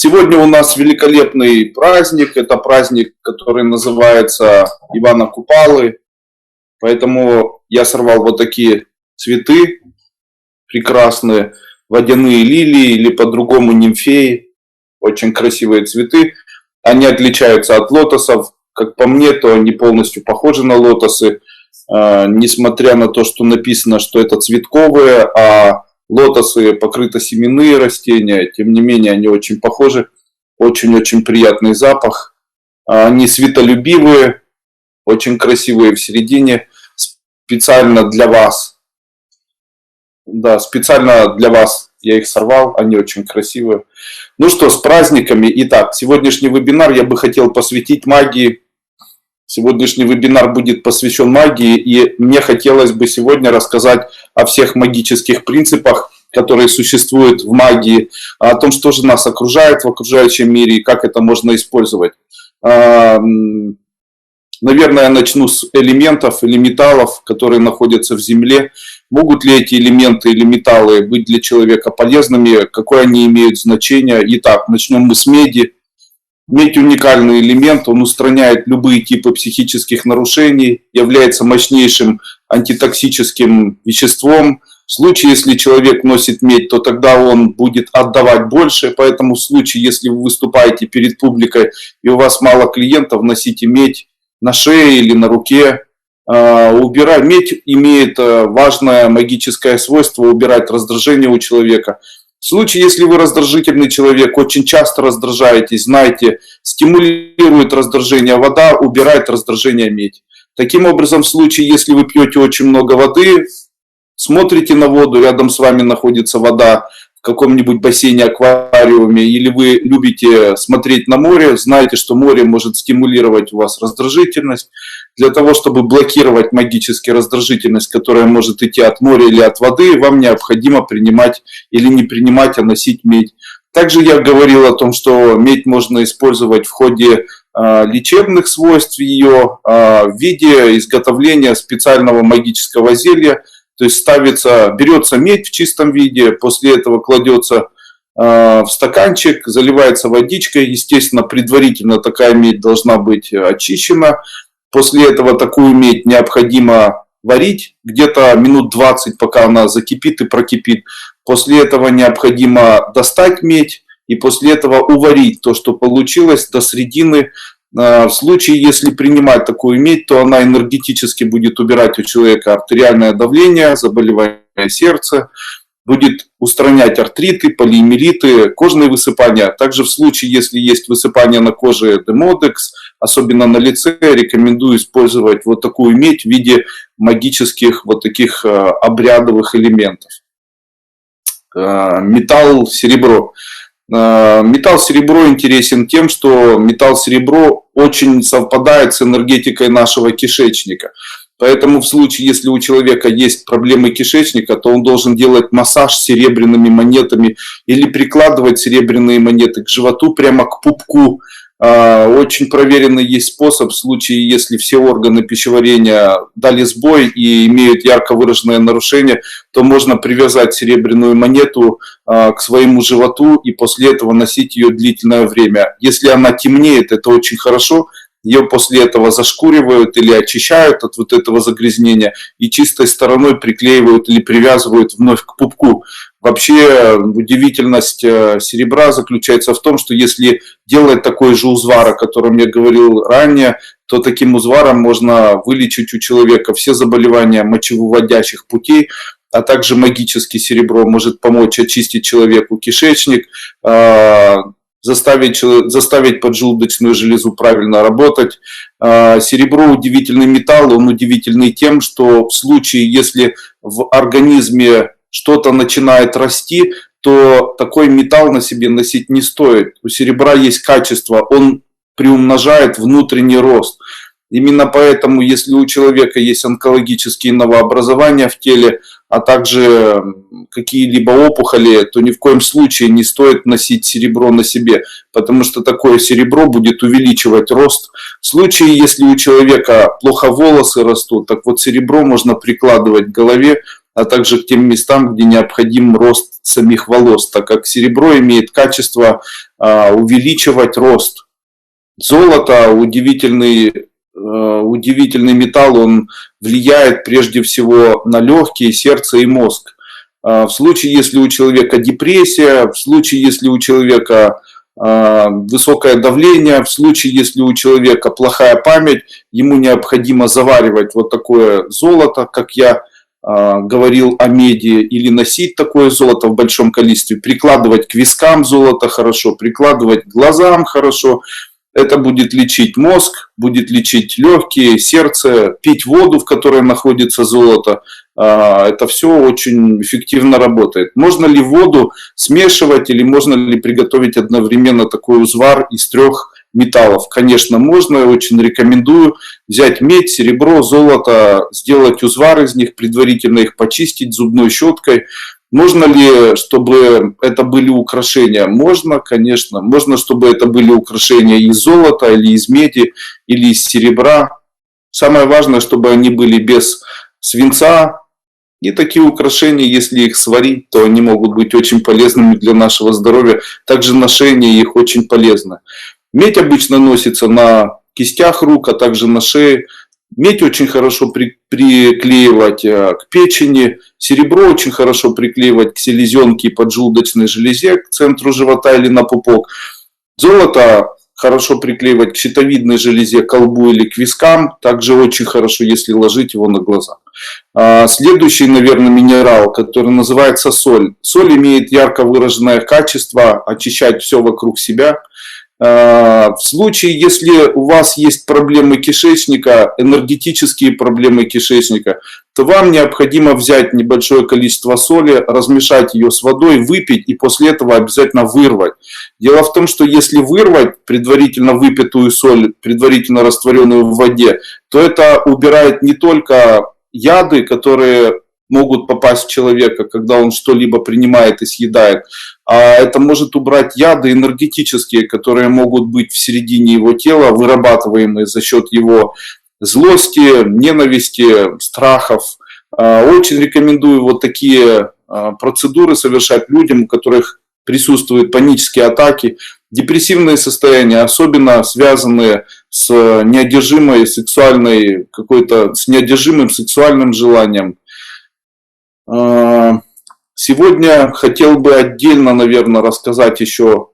Сегодня у нас великолепный праздник. Это праздник, который называется Ивана Купалы. Поэтому я сорвал вот такие цветы прекрасные, водяные лилии или по-другому нимфеи. Очень красивые цветы. Они отличаются от лотосов. Как по мне, то они полностью похожи на лотосы. Несмотря на то, что написано, что это цветковые, а лотосы покрыты семенные растения, тем не менее они очень похожи. Очень-очень приятный запах. Они светолюбивые, очень красивые в середине. Специально для вас. Да, специально для вас я их сорвал, они очень красивые. Ну что, с праздниками. Итак, сегодняшний вебинар я бы хотел посвятить магии. Сегодняшний вебинар будет посвящен магии, и мне хотелось бы сегодня рассказать о всех магических принципах, которые существуют в магии, о том, что же нас окружает в окружающем мире и как это можно использовать. Наверное, я начну с элементов или металлов, которые находятся в Земле. Могут ли эти элементы или металлы быть для человека полезными? Какое они имеют значение? Итак, начнем мы с меди. Медь – уникальный элемент, он устраняет любые типы психических нарушений, является мощнейшим антитоксическим веществом. В случае, если человек носит медь, то тогда он будет отдавать больше. Поэтому в случае, если вы выступаете перед публикой и у вас мало клиентов, носите медь на шее или на руке. Медь имеет важное магическое свойство убирать раздражение у человека. В случае, если вы раздражительный человек, очень часто раздражаетесь, знаете, стимулирует раздражение вода, убирает раздражение медь. Таким образом, в случае, если вы пьете очень много воды, смотрите на воду, рядом с вами находится вода в каком-нибудь бассейне, аквариуме, или вы любите смотреть на море, знаете, что море может стимулировать у вас раздражительность. Для того, чтобы блокировать магически раздражительность, которая может идти от моря или от воды, вам необходимо принимать или не принимать, а носить медь. Также я говорил о том, что медь можно использовать в ходе лечебных свойств ее в виде изготовления специального магического зелья. То есть берется медь в чистом виде, после этого кладется в стаканчик, заливается водичкой. Естественно, предварительно такая медь должна быть очищена. После этого такую медь необходимо варить где-то минут 20, пока она закипит и прокипит. После этого необходимо достать медь и после этого уварить то, что получилось, до середины. В случае, если принимать такую медь, то она энергетически будет убирать у человека артериальное давление, заболевания сердца, будет устранять артриты, полиэмиелиты, кожные высыпания. Также в случае, если есть высыпание на коже, демодекс, особенно на лице, рекомендую использовать вот такую медь в виде магических вот таких обрядовых элементов. Металл серебро. Металл серебро интересен тем, что металл серебро очень совпадает с энергетикой нашего кишечника. Поэтому в случае, если у человека есть проблемы кишечника, то он должен делать массаж серебряными монетами или прикладывать серебряные монеты к животу, прямо к пупку. Очень проверенный есть способ в случае, если все органы пищеварения дали сбой и имеют ярко выраженное нарушение, то можно привязать серебряную монету к своему животу и после этого носить ее длительное время. Если она темнеет, это очень хорошо. Ее после этого зашкуривают или очищают от вот этого загрязнения и чистой стороной приклеивают или привязывают вновь к пупку. Вообще удивительность серебра заключается в том, что если делать такой же узвар, о котором я говорил ранее, то таким узваром можно вылечить у человека все заболевания мочевыводящих путей, а также магически серебро может помочь очистить человеку кишечник, заставить поджелудочную железу правильно работать. Серебро удивительный металл, он удивительный тем, что в случае, если в организме что-то начинает расти, то такой металл на себе носить не стоит. У серебра есть качество, он приумножает внутренний рост. Именно поэтому, если у человека есть онкологические новообразования в теле, а также какие-либо опухоли, то ни в коем случае не стоит носить серебро на себе, потому что такое серебро будет увеличивать рост. В случае, если у человека плохо волосы растут, так вот серебро можно прикладывать к голове, а также к тем местам, где необходим рост самих волос, так как серебро имеет качество увеличивать рост. Золото удивительный металл, он влияет прежде всего на легкие, сердце и мозг. В случае, если у человека депрессия, в случае, если у человека высокое давление, в случае, если у человека плохая память, ему необходимо заваривать вот такое золото, как я говорил о меди, или носить такое золото в большом количестве, прикладывать к вискам золото хорошо, прикладывать к глазам хорошо. Это будет лечить мозг, будет лечить легкие, сердце, пить воду, в которой находится золото. Это все очень эффективно работает. Можно ли воду смешивать или можно ли приготовить одновременно такой узвар из 3 металлов? Конечно, можно. Я очень рекомендую взять медь, серебро, золото, сделать узвар из них, предварительно их почистить зубной щеткой. Можно ли, чтобы это были украшения? Можно, конечно. Можно, чтобы это были украшения из золота, или из меди, или из серебра. Самое важное, чтобы они были без свинца. И такие украшения, если их сварить, то они могут быть очень полезными для нашего здоровья. Также ношение их очень полезно. Медь обычно носится на кистях рук, а также на шее. Медь очень хорошо приклеивать к печени, серебро очень хорошо приклеивать к селезенке и поджелудочной железе, к центру живота или на пупок. Золото хорошо приклеивать к щитовидной железе, к колбу или к вискам. Также очень хорошо, если ложить его на глаза. Следующий, наверное, минерал, который называется соль. Соль имеет ярко выраженное качество очищать все вокруг себя. В случае, если у вас есть проблемы кишечника, энергетические проблемы кишечника, то вам необходимо взять небольшое количество соли, размешать ее с водой, выпить и после этого обязательно вырвать. Дело в том, что если вырвать предварительно выпитую соль, предварительно растворенную в воде, то это убирает не только яды, которые могут попасть в человека, когда он что-либо принимает и съедает, а это может убрать яды энергетические, которые могут быть в середине его тела, вырабатываемые за счет его злости, ненависти, страхов. Очень рекомендую вот такие процедуры совершать людям, у которых присутствуют панические атаки, депрессивные состояния, особенно связанные с неодержимой сексуальной, с неодержимым сексуальным желанием. Сегодня хотел бы отдельно, наверное, рассказать еще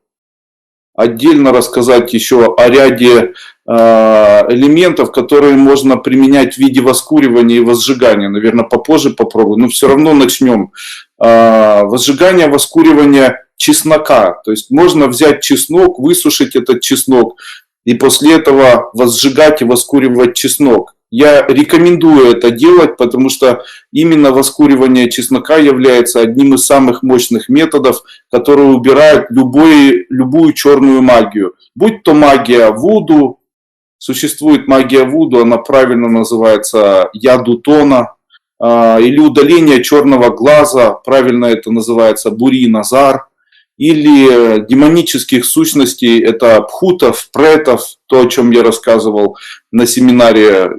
о ряде элементов, которые можно применять в виде воскуривания и возжигания. Наверное, попозже попробую, но все равно начнем. Возжигание, воскуривание чеснока. То есть можно взять чеснок, высушить этот чеснок и после этого возжигать и воскуривать чеснок. Я рекомендую это делать, потому что именно воскуривание чеснока является одним из самых мощных методов, которые убирают любую черную магию. Будь то магия вуду, существует магия вуду, она правильно называется ядутона, или удаление черного глаза, правильно это называется бури-назар, или демонических сущностей, это пхутов, претов, то, о чем я рассказывал на семинаре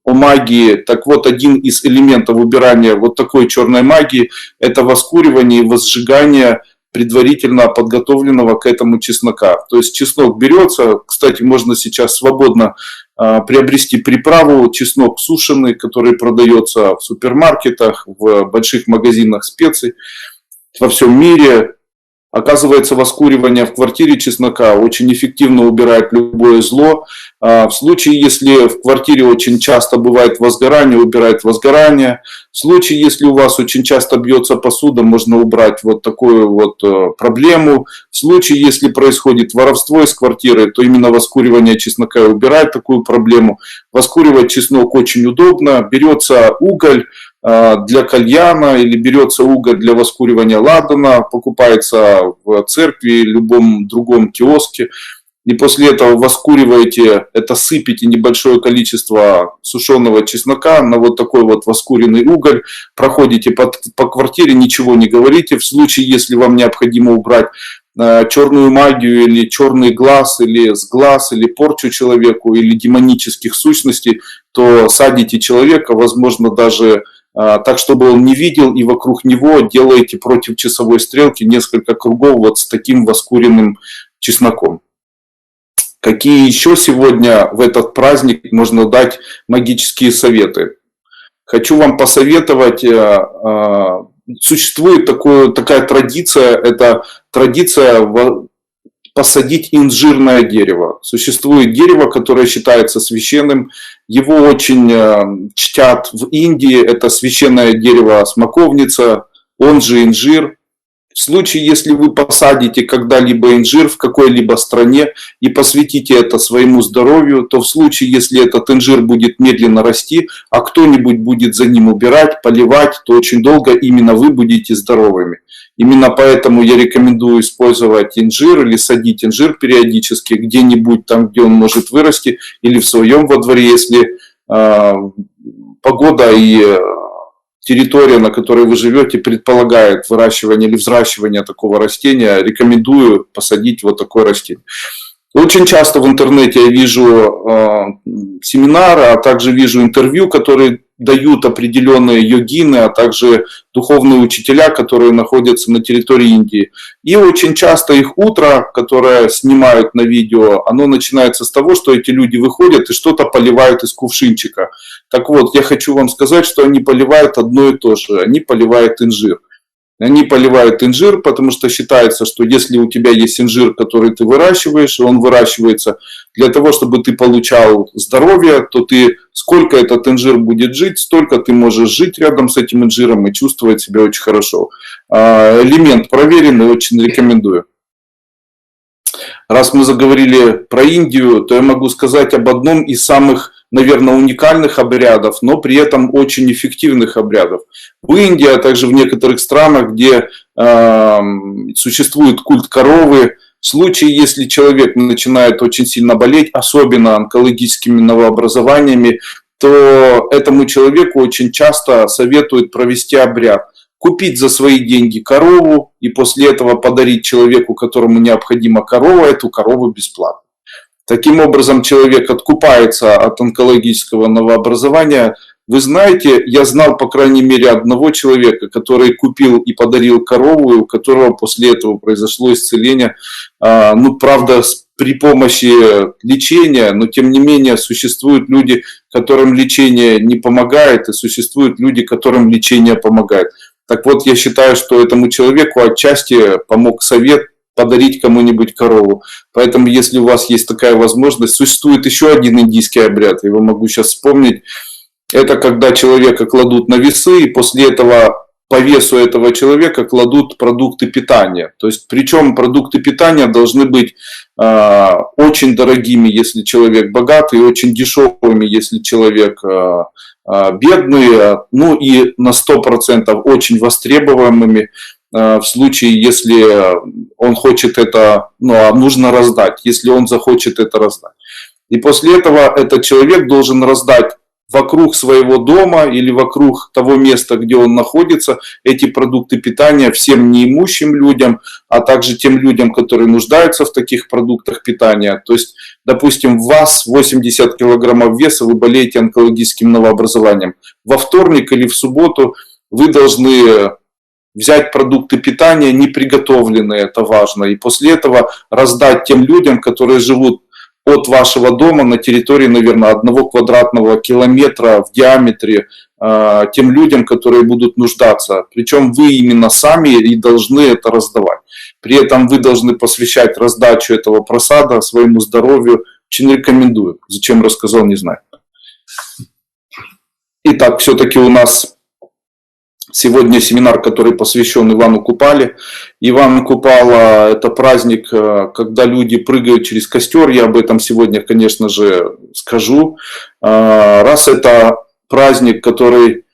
о магии. Так вот, один из элементов убирания вот такой черной магии – это воскуривание и возжигание предварительно подготовленного к этому чеснока. То есть чеснок берется, кстати, можно сейчас свободно приобрести приправу, чеснок сушеный, который продается в супермаркетах, в больших магазинах специй во всем мире. Оказывается, воскуривание в квартире чеснока очень эффективно убирает любое зло. В случае, если в квартире очень часто бывает возгорание, убирает возгорание. В случае, если у вас очень часто бьется посуда, можно убрать вот такую вот проблему. В случае, если происходит воровство из квартиры, то именно воскуривание чеснока убирает такую проблему. Воскуривать чеснок очень удобно. Берется уголь для кальяна или берется уголь для воскуривания ладана, покупается в церкви или любом другом киоске. И после этого воскуриваете, это сыпите небольшое количество сушеного чеснока на вот такой вот воскуренный уголь, проходите по квартире, ничего не говорите. В случае, если вам необходимо убрать черную магию или черный глаз, или сглаз, или порчу человеку, или демонических сущностей, то садите человека, возможно, даже так, чтобы он не видел, и вокруг него делаете против часовой стрелки несколько кругов вот с таким воскуренным чесноком. Какие еще сегодня в этот праздник можно дать магические советы? Хочу вам посоветовать, существует такая традиция, это традиция посадить инжирное дерево. Существует дерево, которое считается священным, его очень чтят в Индии, это священное дерево смоковница, он же инжир. В случае, если вы посадите когда-либо инжир в какой-либо стране и посвятите это своему здоровью, то в случае, если этот инжир будет медленно расти, а кто-нибудь будет за ним убирать, поливать, то очень долго именно вы будете здоровыми. Именно поэтому я рекомендую использовать инжир или садить инжир периодически где-нибудь там, где он может вырасти, или в своем во дворе, если погода и территория, на которой вы живете, предполагает выращивание или взращивание такого растения, рекомендую посадить вот такое растение. Очень часто в интернете я вижу семинары, а также вижу интервью, которые дают определенные йогины, а также духовные учителя, которые находятся на территории Индии. И очень часто их утро, которое снимают на видео, оно начинается с того, что эти люди выходят и что-то поливают из кувшинчика. Так вот, я хочу вам сказать, что они поливают одно и то же. Они поливают инжир. Они поливают инжир, потому что считается, что если у тебя есть инжир, который ты выращиваешь, и он выращивается для того, чтобы ты получал здоровье, то ты, сколько этот инжир будет жить, столько ты можешь жить рядом с этим инжиром и чувствовать себя очень хорошо. Элемент проверенный, очень рекомендую. Раз мы заговорили про Индию, то я могу сказать об одном из самых, наверное, уникальных обрядов, но при этом очень эффективных обрядов. В Индии, а также в некоторых странах, где существует культ коровы, в случае, если человек начинает очень сильно болеть, особенно онкологическими новообразованиями, то этому человеку очень часто советуют провести обряд. Купить за свои деньги корову и после этого подарить человеку, которому необходима корова, эту корову бесплатно. Таким образом, человек откупается от онкологического новообразования. Вы знаете, я знал, по крайней мере, одного человека, который купил и подарил корову, и у которого после этого произошло исцеление. Правда, при помощи лечения, но тем не менее существуют люди, которым лечение не помогает, и существуют люди, которым лечение помогает. Так вот, я считаю, что этому человеку отчасти помог совет подарить кому-нибудь корову. Поэтому, если у вас есть такая возможность, существует еще один индийский обряд, его могу сейчас вспомнить. Это когда человека кладут на весы, и после этого по весу этого человека кладут продукты питания. То есть, причем продукты питания должны быть очень дорогими, если человек богатый, и очень дешевыми, если человек бедный, ну и на 100% очень востребованными в случае, если он хочет это, нужно раздать, если он захочет это раздать. И после этого этот человек должен раздать вокруг своего дома или вокруг того места, где он находится, эти продукты питания всем неимущим людям, а также тем людям, которые нуждаются в таких продуктах питания. То есть, допустим, у вас 80 килограммов веса, вы болеете онкологическим новообразованием. Во вторник или в субботу вы должны взять продукты питания неприготовленные, это важно, и после этого раздать тем людям, которые живут от вашего дома на территории, наверное, 1 квадратного километра в диаметре, тем людям, которые будут нуждаться. Причем вы именно сами и должны это раздавать. При этом вы должны посвящать раздачу этого просада своему здоровью. Очень рекомендую. Зачем рассказал, не знаю. Итак, все-таки у нас сегодня семинар, который посвящен Ивану Купале. Иван Купала – это праздник, когда люди прыгают через костер. Я об этом сегодня, конечно же, скажу. Раз это праздник, который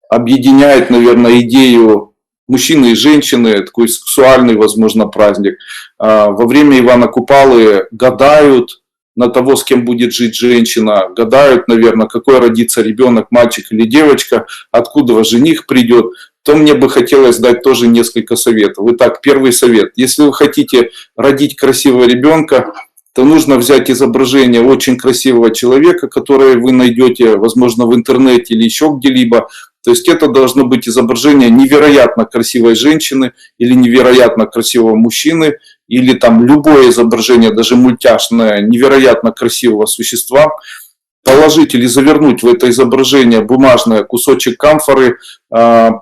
объединяет, наверное, идею мужчины и женщины, такой сексуальный, возможно, праздник. Во время Ивана Купалы гадают на того, с кем будет жить женщина, гадают, наверное, какой родится ребенок, мальчик или девочка, откуда жених придет, то мне бы хотелось дать тоже несколько советов. Итак, первый совет. Если вы хотите родить красивого ребенка, то нужно взять изображение очень красивого человека, которое вы найдете, возможно, в интернете или еще где-либо. То есть это должно быть изображение невероятно красивой женщины или невероятно красивого мужчины, или там любое изображение, даже мультяшное, невероятно красивого существа. Положить или завернуть в это изображение бумажное кусочек камфоры,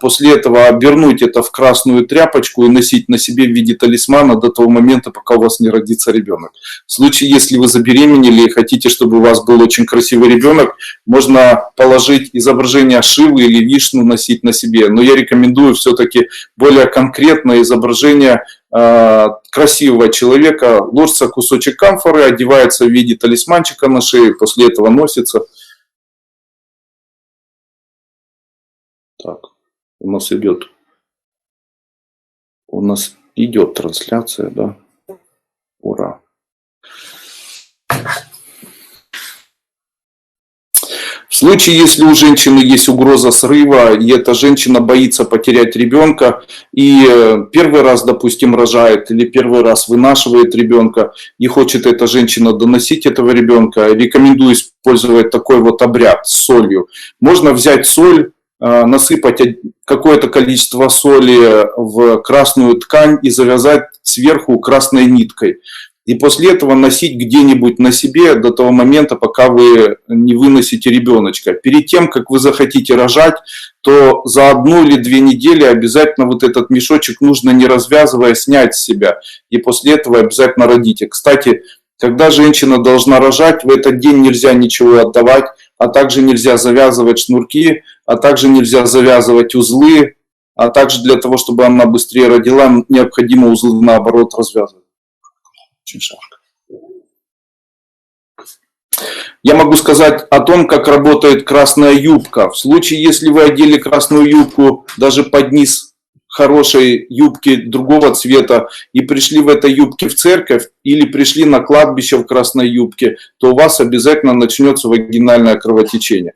после этого обернуть это в красную тряпочку и носить на себе в виде талисмана до того момента, пока у вас не родится ребенок. В случае, если вы забеременели и хотите, чтобы у вас был очень красивый ребенок, можно положить изображение Шивы или Вишну носить на себе. Но я рекомендую все-таки более конкретное изображение красивого человека. Ложится кусочек камфоры, одевается в виде талисманчика на шее, после этого носится. Так, у нас идет трансляция, да? Ура! В случае, если у женщины есть угроза срыва, и эта женщина боится потерять ребенка, и первый раз, допустим, рожает, или первый раз вынашивает ребенка, и хочет эта женщина доносить этого ребенка, рекомендую использовать такой вот обряд с солью. Можно взять соль, насыпать какое-то количество соли в красную ткань и завязать сверху красной ниткой. И после этого носить где-нибудь на себе до того момента, пока вы не выносите ребеночка. Перед тем, как вы захотите рожать, то за 1 или 2 недели обязательно вот этот мешочек нужно, не развязывая, снять с себя. И после этого обязательно родите. Кстати, когда женщина должна рожать, в этот день нельзя ничего отдавать, а также нельзя завязывать шнурки, а также нельзя завязывать узлы, а также для того, чтобы она быстрее родила, необходимо узлы наоборот развязывать. Очень жарко. Я могу сказать о том, как работает красная юбка. В случае, если вы одели красную юбку даже под низ хорошей юбки другого цвета и пришли в этой юбке в церковь или пришли на кладбище в красной юбке, то у вас обязательно начнется вагинальное кровотечение.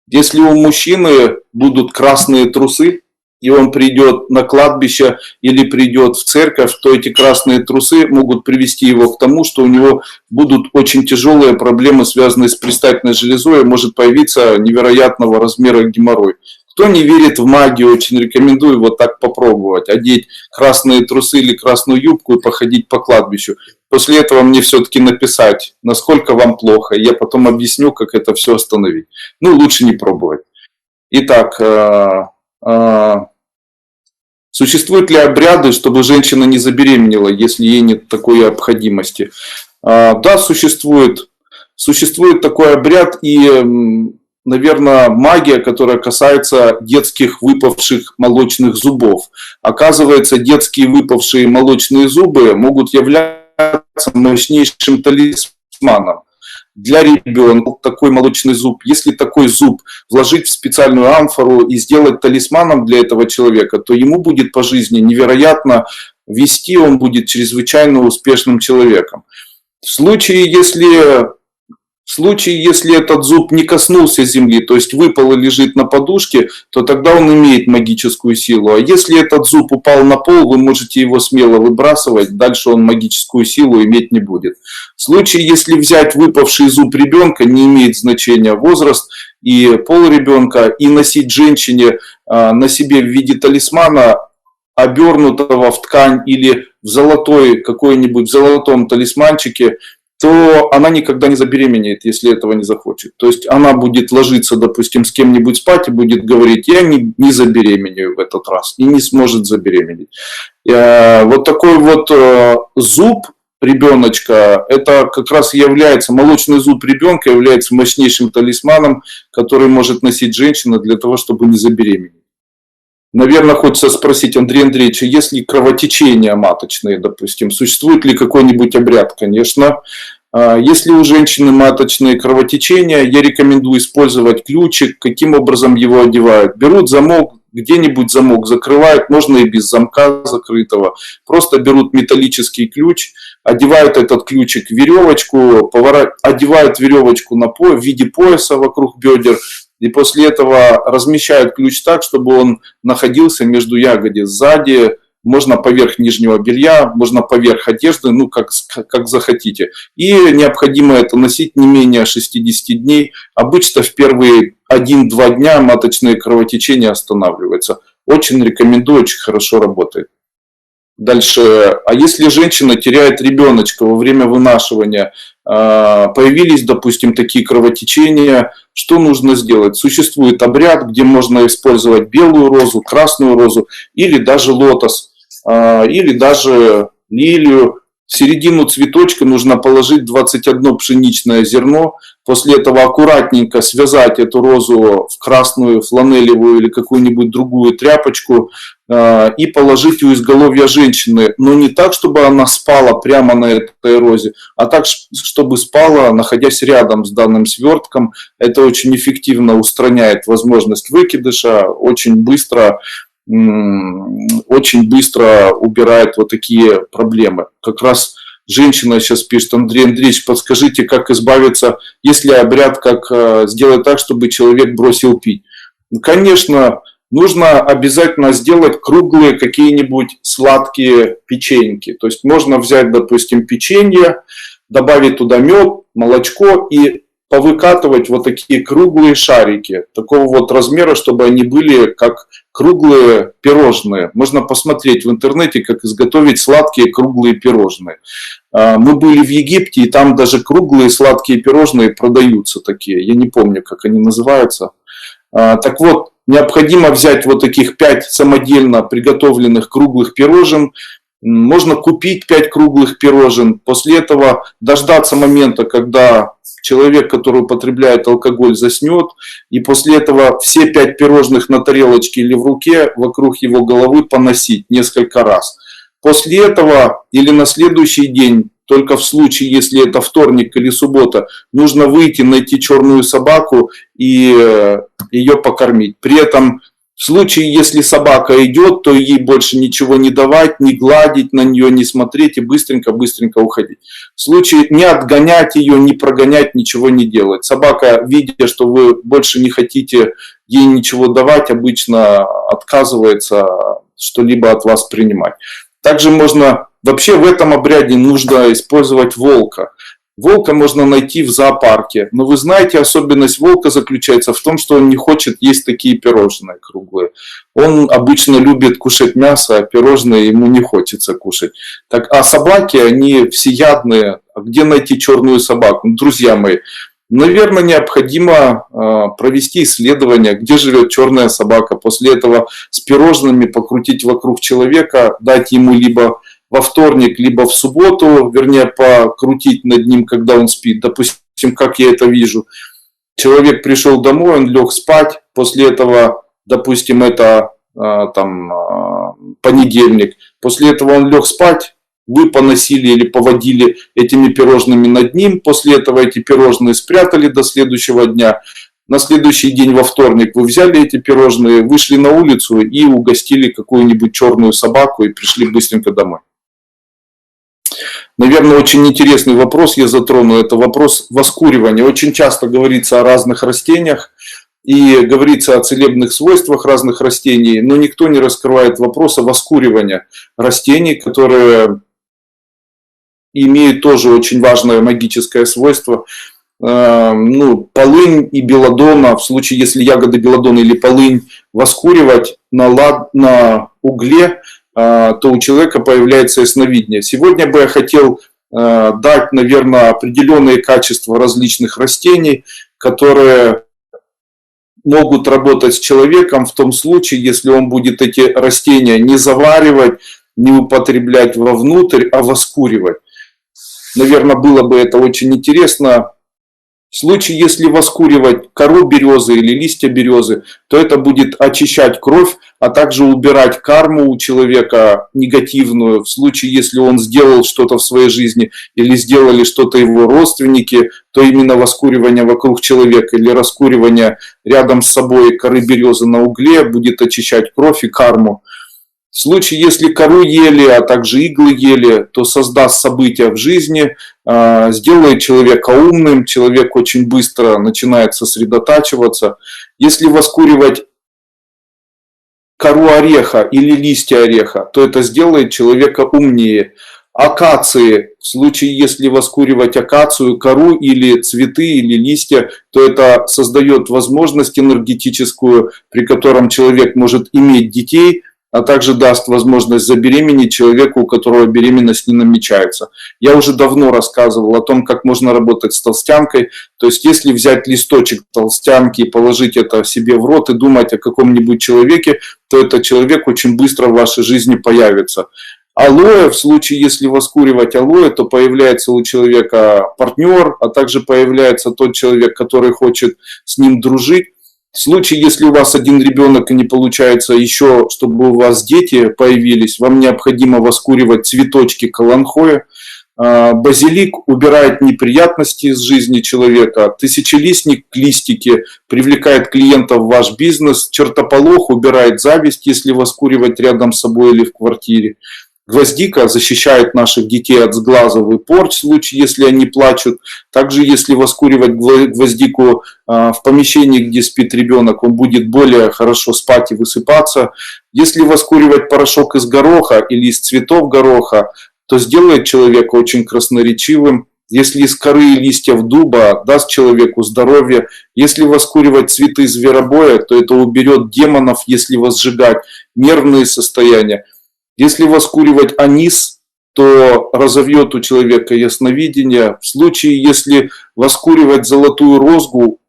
Если у мужчины будут красные трусы, и он придет на кладбище или придет в церковь, то эти красные трусы могут привести его к тому, что у него будут очень тяжелые проблемы, связанные с предстательной железой, и может появиться невероятного размера геморрой. Кто не верит в магию, очень рекомендую вот так попробовать. Одеть красные трусы или красную юбку и походить по кладбищу. После этого мне все-таки написать, насколько вам плохо. Я потом объясню, как это все остановить. Ну, лучше не пробовать. Итак, существуют ли обряды, чтобы женщина не забеременела, если ей нет такой необходимости? Да, существует. Существует такой обряд и, наверное, магия, которая касается детских выпавших молочных зубов. Оказывается, детские выпавшие молочные зубы могут являться мощнейшим талисманом для ребенка. Такой молочный зуб, если такой зуб вложить в специальную амфору и сделать талисманом для этого человека, то ему будет по жизни невероятно вести, он будет чрезвычайно успешным человеком. В случае, если этот зуб не коснулся земли, то есть выпал и лежит на подушке, то тогда он имеет магическую силу. А если этот зуб упал на пол, вы можете его смело выбрасывать, дальше он магическую силу иметь не будет. В случае, если взять выпавший зуб ребенка, не имеет значения возраст и пол ребенка, и носить женщине на себе в виде талисмана, обернутого в ткань или в какой-нибудь золотом талисманчике, то она никогда не забеременеет, если этого не захочет. То есть она будет ложиться, допустим, с кем-нибудь спать и будет говорить: я не забеременею в этот раз, и не сможет забеременеть. Вот такой вот зуб ребеночка, это как раз является, молочный зуб ребенка является мощнейшим талисманом, который может носить женщина для того, чтобы не забеременеть. Наверное, хочется спросить, Андрей Андреевич, есть ли кровотечения маточные, допустим? Существует ли какой-нибудь обряд? Конечно. Если у женщины маточные кровотечения, я рекомендую использовать ключик. Каким образом его одевают? Берут замок, где-нибудь замок закрывают, можно и без замка закрытого. Просто берут металлический ключ, одевают этот ключик в веревочку, одевают веревочку в виде пояса вокруг бедер. И после этого размещают ключ так, чтобы он находился между ягодиц. Сзади можно поверх нижнего белья, можно поверх одежды, ну как захотите. И необходимо это носить не менее 60 дней. Обычно в первые 1-2 дня маточные кровотечения останавливаются. Очень рекомендую, очень хорошо работает. Дальше, а если женщина теряет ребеночка во время вынашивания, появились, допустим, такие кровотечения, что нужно сделать? Существует обряд, где можно использовать белую розу, красную розу или даже лотос, или даже лилию. В середину цветочка нужно положить 21 пшеничное зерно. После этого аккуратненько связать эту розу в красную фланелевую или какую-нибудь другую тряпочку и положить у изголовья женщины. Но не так, чтобы она спала прямо на этой розе, а так, чтобы спала, находясь рядом с данным свертком. Это очень эффективно устраняет возможность выкидыша, очень быстро убирает вот такие проблемы. Как раз женщина сейчас пишет: Андрей Андреевич, подскажите, как избавиться, если обряд, как сделать так, чтобы человек бросил пить. Конечно, нужно обязательно сделать круглые какие-нибудь сладкие печеньки. То есть можно взять, допустим, печенье, добавить туда мед, молочко и повыкатывать вот такие круглые шарики такого вот размера, чтобы они были как круглые пирожные. Можно посмотреть в интернете, как изготовить сладкие круглые пирожные. Мы были в Египте, и там даже круглые сладкие пирожные продаются такие. Я не помню, как они называются. Так вот, необходимо взять вот таких 5 самодельно приготовленных круглых пирожен. Можно купить 5 круглых пирожен. После этого дождаться момента, когда человек, который употребляет алкоголь, заснет. И после этого все 5 пирожных на тарелочке или в руке вокруг его головы поносить несколько раз. После этого или на следующий день, только в случае, если это вторник или суббота, нужно выйти, найти черную собаку и ее покормить. При этом в случае, если собака идет, то ей больше ничего не давать, не гладить на нее, не смотреть и быстренько-быстренько уходить. В случае не отгонять ее, не прогонять, ничего не делать. Собака, видя, что вы больше не хотите ей ничего давать, обычно отказывается что-либо от вас принимать. Также можно, вообще в этом обряде нужно использовать волка. Волка можно найти в зоопарке. Но вы знаете, особенность волка заключается в том, что он не хочет есть такие пирожные круглые. Он обычно любит кушать мясо, а пирожные ему не хочется кушать. Так, а собаки, они всеядные. А где найти черную собаку? Друзья мои, наверное, необходимо провести исследование, где живет черная собака. После этого с пирожными покрутить вокруг человека, дать ему либо во вторник, либо в субботу, вернее, покрутить над ним, когда он спит. Допустим, как я это вижу. Человек пришел домой, он лег спать. После этого, допустим, это понедельник. После этого он лег спать. Вы поносили или поводили этими пирожными над ним. После этого эти пирожные спрятали до следующего дня. На следующий день, во вторник, вы взяли эти пирожные, вышли на улицу и угостили какую-нибудь черную собаку и пришли быстренько домой. Наверное, очень интересный вопрос я затрону. Это вопрос воскуривания. Очень часто говорится о разных растениях и говорится о целебных свойствах разных растений, но никто не раскрывает вопроса воскуривания растений, которые имеют тоже очень важное магическое свойство. Полынь и белладонна, в случае, если ягоды белладонны или полынь воскуривать на угле, то у человека появляется ясновидение. Сегодня бы я хотел дать, наверное, определенные качества различных растений, которые могут работать с человеком в том случае, если он будет эти растения не заваривать, не употреблять вовнутрь, а воскуривать. Наверное, было бы это очень интересно. В случае, если воскуривать кору березы или листья березы, то это будет очищать кровь, а также убирать карму у человека негативную. В случае, если он сделал что-то в своей жизни или сделали что-то его родственники, то именно воскуривание вокруг человека или раскуривание рядом с собой коры березы на угле будет очищать кровь и карму. В случае, если кору ели, а также иглы ели, то создаст события в жизни, сделает человека умным, человек очень быстро начинает сосредотачиваться. Если воскуривать кору ореха или листья ореха, то это сделает человека умнее. Акации, в случае, если воскуривать акацию, кору или цветы, или листья, то это создает возможность энергетическую, при котором человек может иметь детей, а также даст возможность забеременеть человеку, у которого беременность не намечается. Я уже давно рассказывал о том, как можно работать с толстянкой. То есть, если взять листочек толстянки и положить это себе в рот и думать о каком-нибудь человеке, то этот человек очень быстро в вашей жизни появится. Алоэ, в случае, если воскуривать алоэ, то появляется у человека партнер, а также появляется тот человек, который хочет с ним дружить. В случае, если у вас один ребенок и не получается еще, чтобы у вас дети появились, вам необходимо воскуривать цветочки каланхоя. Базилик убирает неприятности из жизни человека. Тысячелистник, листики, привлекает клиентов в ваш бизнес. Чертополох убирает зависть, если воскуривать рядом с собой или в квартире. Гвоздика защищает наших детей от сглазов и порч, в случае, если они плачут. Также, если воскуривать гвоздику в помещении, где спит ребенок, он будет более хорошо спать и высыпаться. Если воскуривать порошок из гороха или из цветов гороха, то сделает человека очень красноречивым. Если из коры и листьев дуба, даст человеку здоровье. Если воскуривать цветы зверобоя, то это уберет демонов, если возжигать нервные состояния. Если воскуривать анис, то разовьет у человека ясновидение. В случае, если воскуривать золотую розгу,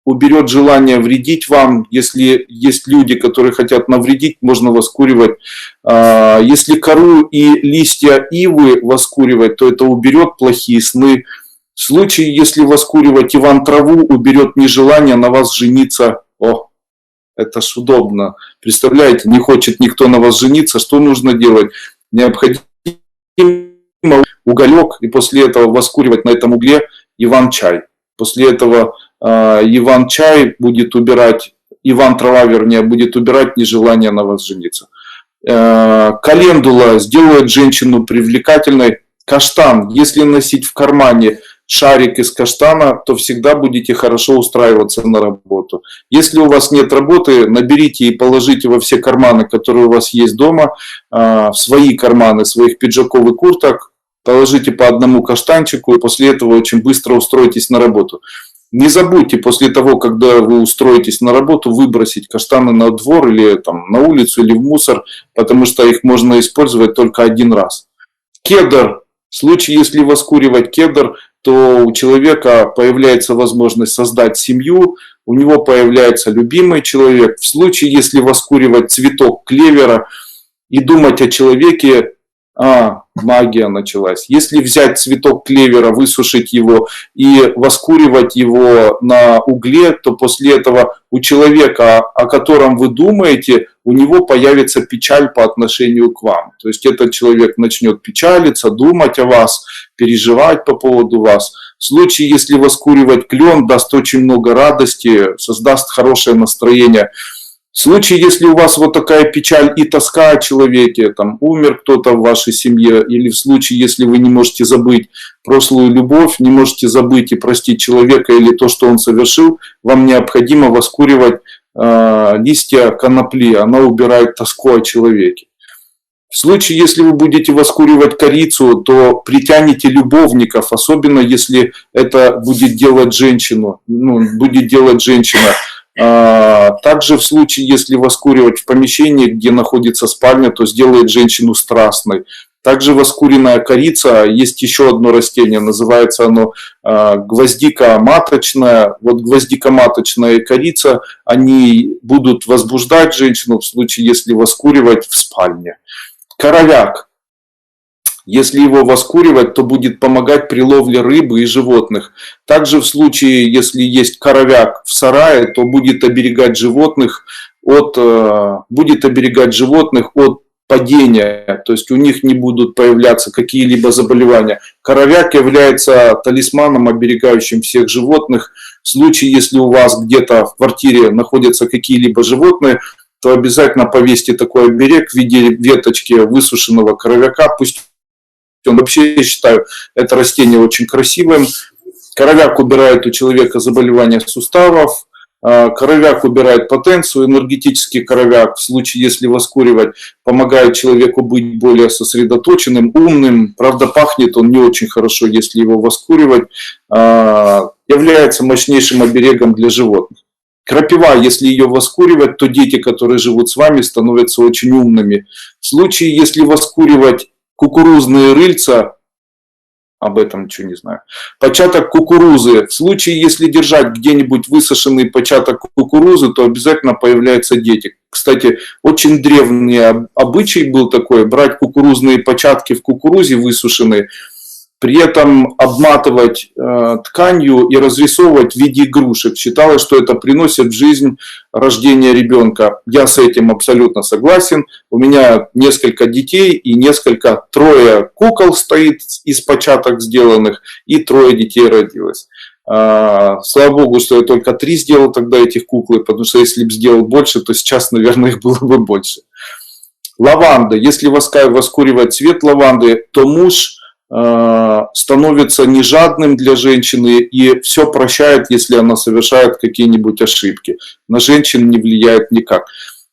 уберет желание вредить вам. Если есть люди, которые хотят навредить, можно воскуривать. Если кору и листья ивы воскуривать, то это уберет плохие сны. В случае, если воскуривать Иван траву, уберет нежелание на вас жениться. Это ж удобно. Представляете, не хочет никто на вас жениться, что нужно делать? Необходимо уголек, и после этого воскуривать на этом угле Иван-чай. После этого Иван-чай будет убирать, Иван-трава, вернее, будет убирать нежелание на вас жениться. Календула сделает женщину привлекательной. Каштан, если носить в кармане шарик из каштана, то всегда будете хорошо устраиваться на работу. Если у вас нет работы, наберите и положите во все карманы, которые у вас есть дома, в свои карманы своих пиджаков и курток, положите по одному каштанчику, и после этого очень быстро устроитесь на работу. Не забудьте после того, когда вы устроитесь на работу, выбросить каштаны на двор или там, на улицу или в мусор, потому что их можно использовать только один раз. Кедр. В случае, если воскуривать кедр, то у человека появляется возможность создать семью, у него появляется любимый человек. В случае, если воскуривать цветок клевера и думать о человеке, магия началась. Если взять цветок клевера, высушить его и воскуривать его на угле, то после этого у человека, о котором вы думаете, у него появится печаль по отношению к вам. То есть этот человек начнет печалиться, думать о вас, переживать по поводу вас. В случае, если воскуривать клен, даст очень много радости, создаст хорошее настроение. В случае, если у вас вот такая печаль и тоска о человеке, там умер кто-то в вашей семье, или в случае, если вы не можете забыть прошлую любовь, не можете забыть и простить человека или то, что он совершил, вам необходимо воскуривать листья конопли, она убирает тоску о человеке. В случае, если вы будете воскуривать корицу, то притянете любовников, особенно если это будет делать женщина. Также в случае, если воскуривать в помещении, где находится спальня, то сделает женщину страстной. Также воскуренная корица, есть еще одно растение, называется оно гвоздика маточная. Вот гвоздика маточная и корица, они будут возбуждать женщину в случае, если воскуривать в спальне. Коровяк. Если его воскуривать, то будет помогать при ловле рыбы и животных. Также в случае, если есть коровяк в сарае, то будет оберегать животных от падения. То есть у них не будут появляться какие-либо заболевания. Коровяк является талисманом, оберегающим всех животных. В случае, если у вас где-то в квартире находятся какие-либо животные, то обязательно повесьте такой оберег в виде веточки высушенного коровяка. Пусть вообще, я считаю, это растение очень красивым. Коровяк убирает у человека заболевания суставов. Коровяк убирает потенцию, энергетический коровяк, в случае, если воскуривать, помогает человеку быть более сосредоточенным, умным. Правда, пахнет он не очень хорошо, если его воскуривать. Является мощнейшим оберегом для животных. Крапива, если ее воскуривать, то дети, которые живут с вами, становятся очень умными. В случае, если воскуривать кукурузные рыльца, об этом ничего не знаю. Початок кукурузы. В случае, если держать где-нибудь высушенный початок кукурузы, то обязательно появляются дети. Кстати, очень древний обычай был такой: брать кукурузные початки в кукурузе высушенные, при этом обматывать тканью и разрисовывать в виде игрушек. Считалось, что это приносит в жизнь рождение ребенка. Я с этим абсолютно согласен. У меня несколько детей и трое кукол стоит из початок сделанных, и 3 детей родилось. Слава богу, что я только 3 сделал тогда этих куклы, потому что если бы сделал больше, то сейчас, наверное, их было бы больше. Лаванда. Если воскуривать цвет лаванды, то муж становится не жадным для женщины и все прощает, если она совершает какие-нибудь ошибки. На женщин не влияет никак.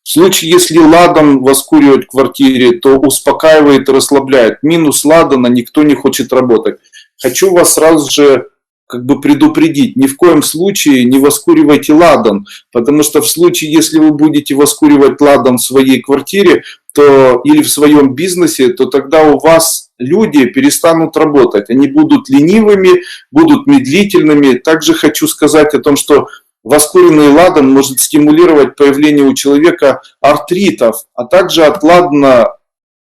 В случае, если ладан воскуривать в квартире, то успокаивает и расслабляет. Минус ладана: никто не хочет работать. Хочу вас сразу же предупредить: ни в коем случае не воскуривайте ладан, потому что в случае, если вы будете воскуривать ладан в своей квартире, или в своем бизнесе, то тогда у вас люди перестанут работать. Они будут ленивыми, будут медлительными. Также хочу сказать о том, что воскуренный ладан может стимулировать появление у человека артритов, а также от ладана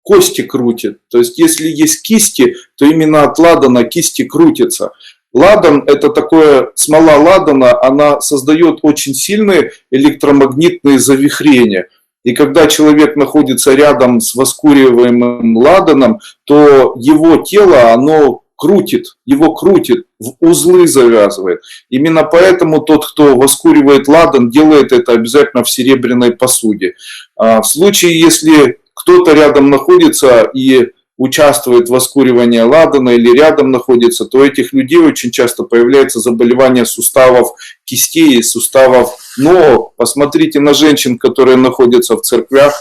кости крутит. То есть, если есть кисти, то именно от ладана кисти крутятся. Ладан — это смола ладана, она создает очень сильные электромагнитные завихрения. И когда человек находится рядом с воскуриваемым ладаном, то его тело, его крутит, в узлы завязывает. Именно поэтому тот, кто воскуривает ладан, делает это обязательно в серебряной посуде. В случае, если кто-то рядом находится и участвует в воскуривании ладана или рядом находится, то у этих людей очень часто появляется заболевание суставов кистей и суставов ног. Посмотрите на женщин, которые находятся в церквях,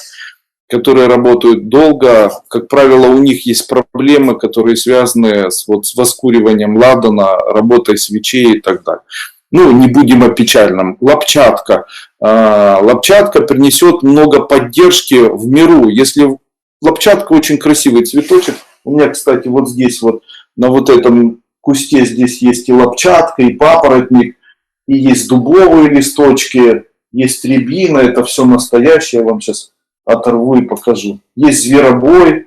которые работают долго. Как правило, у них есть проблемы, которые связаны с воскуриванием ладана, работой свечей и так далее. Не будем о печальном. Лопчатка. Лопчатка принесет много поддержки в миру. Лопчатка — очень красивый цветочек. У меня, кстати, вот здесь на этом кусте здесь есть и лопчатка, и папоротник, и есть дубовые листочки, есть рябина. Это все настоящее. Я вам сейчас оторву и покажу. Есть зверобой,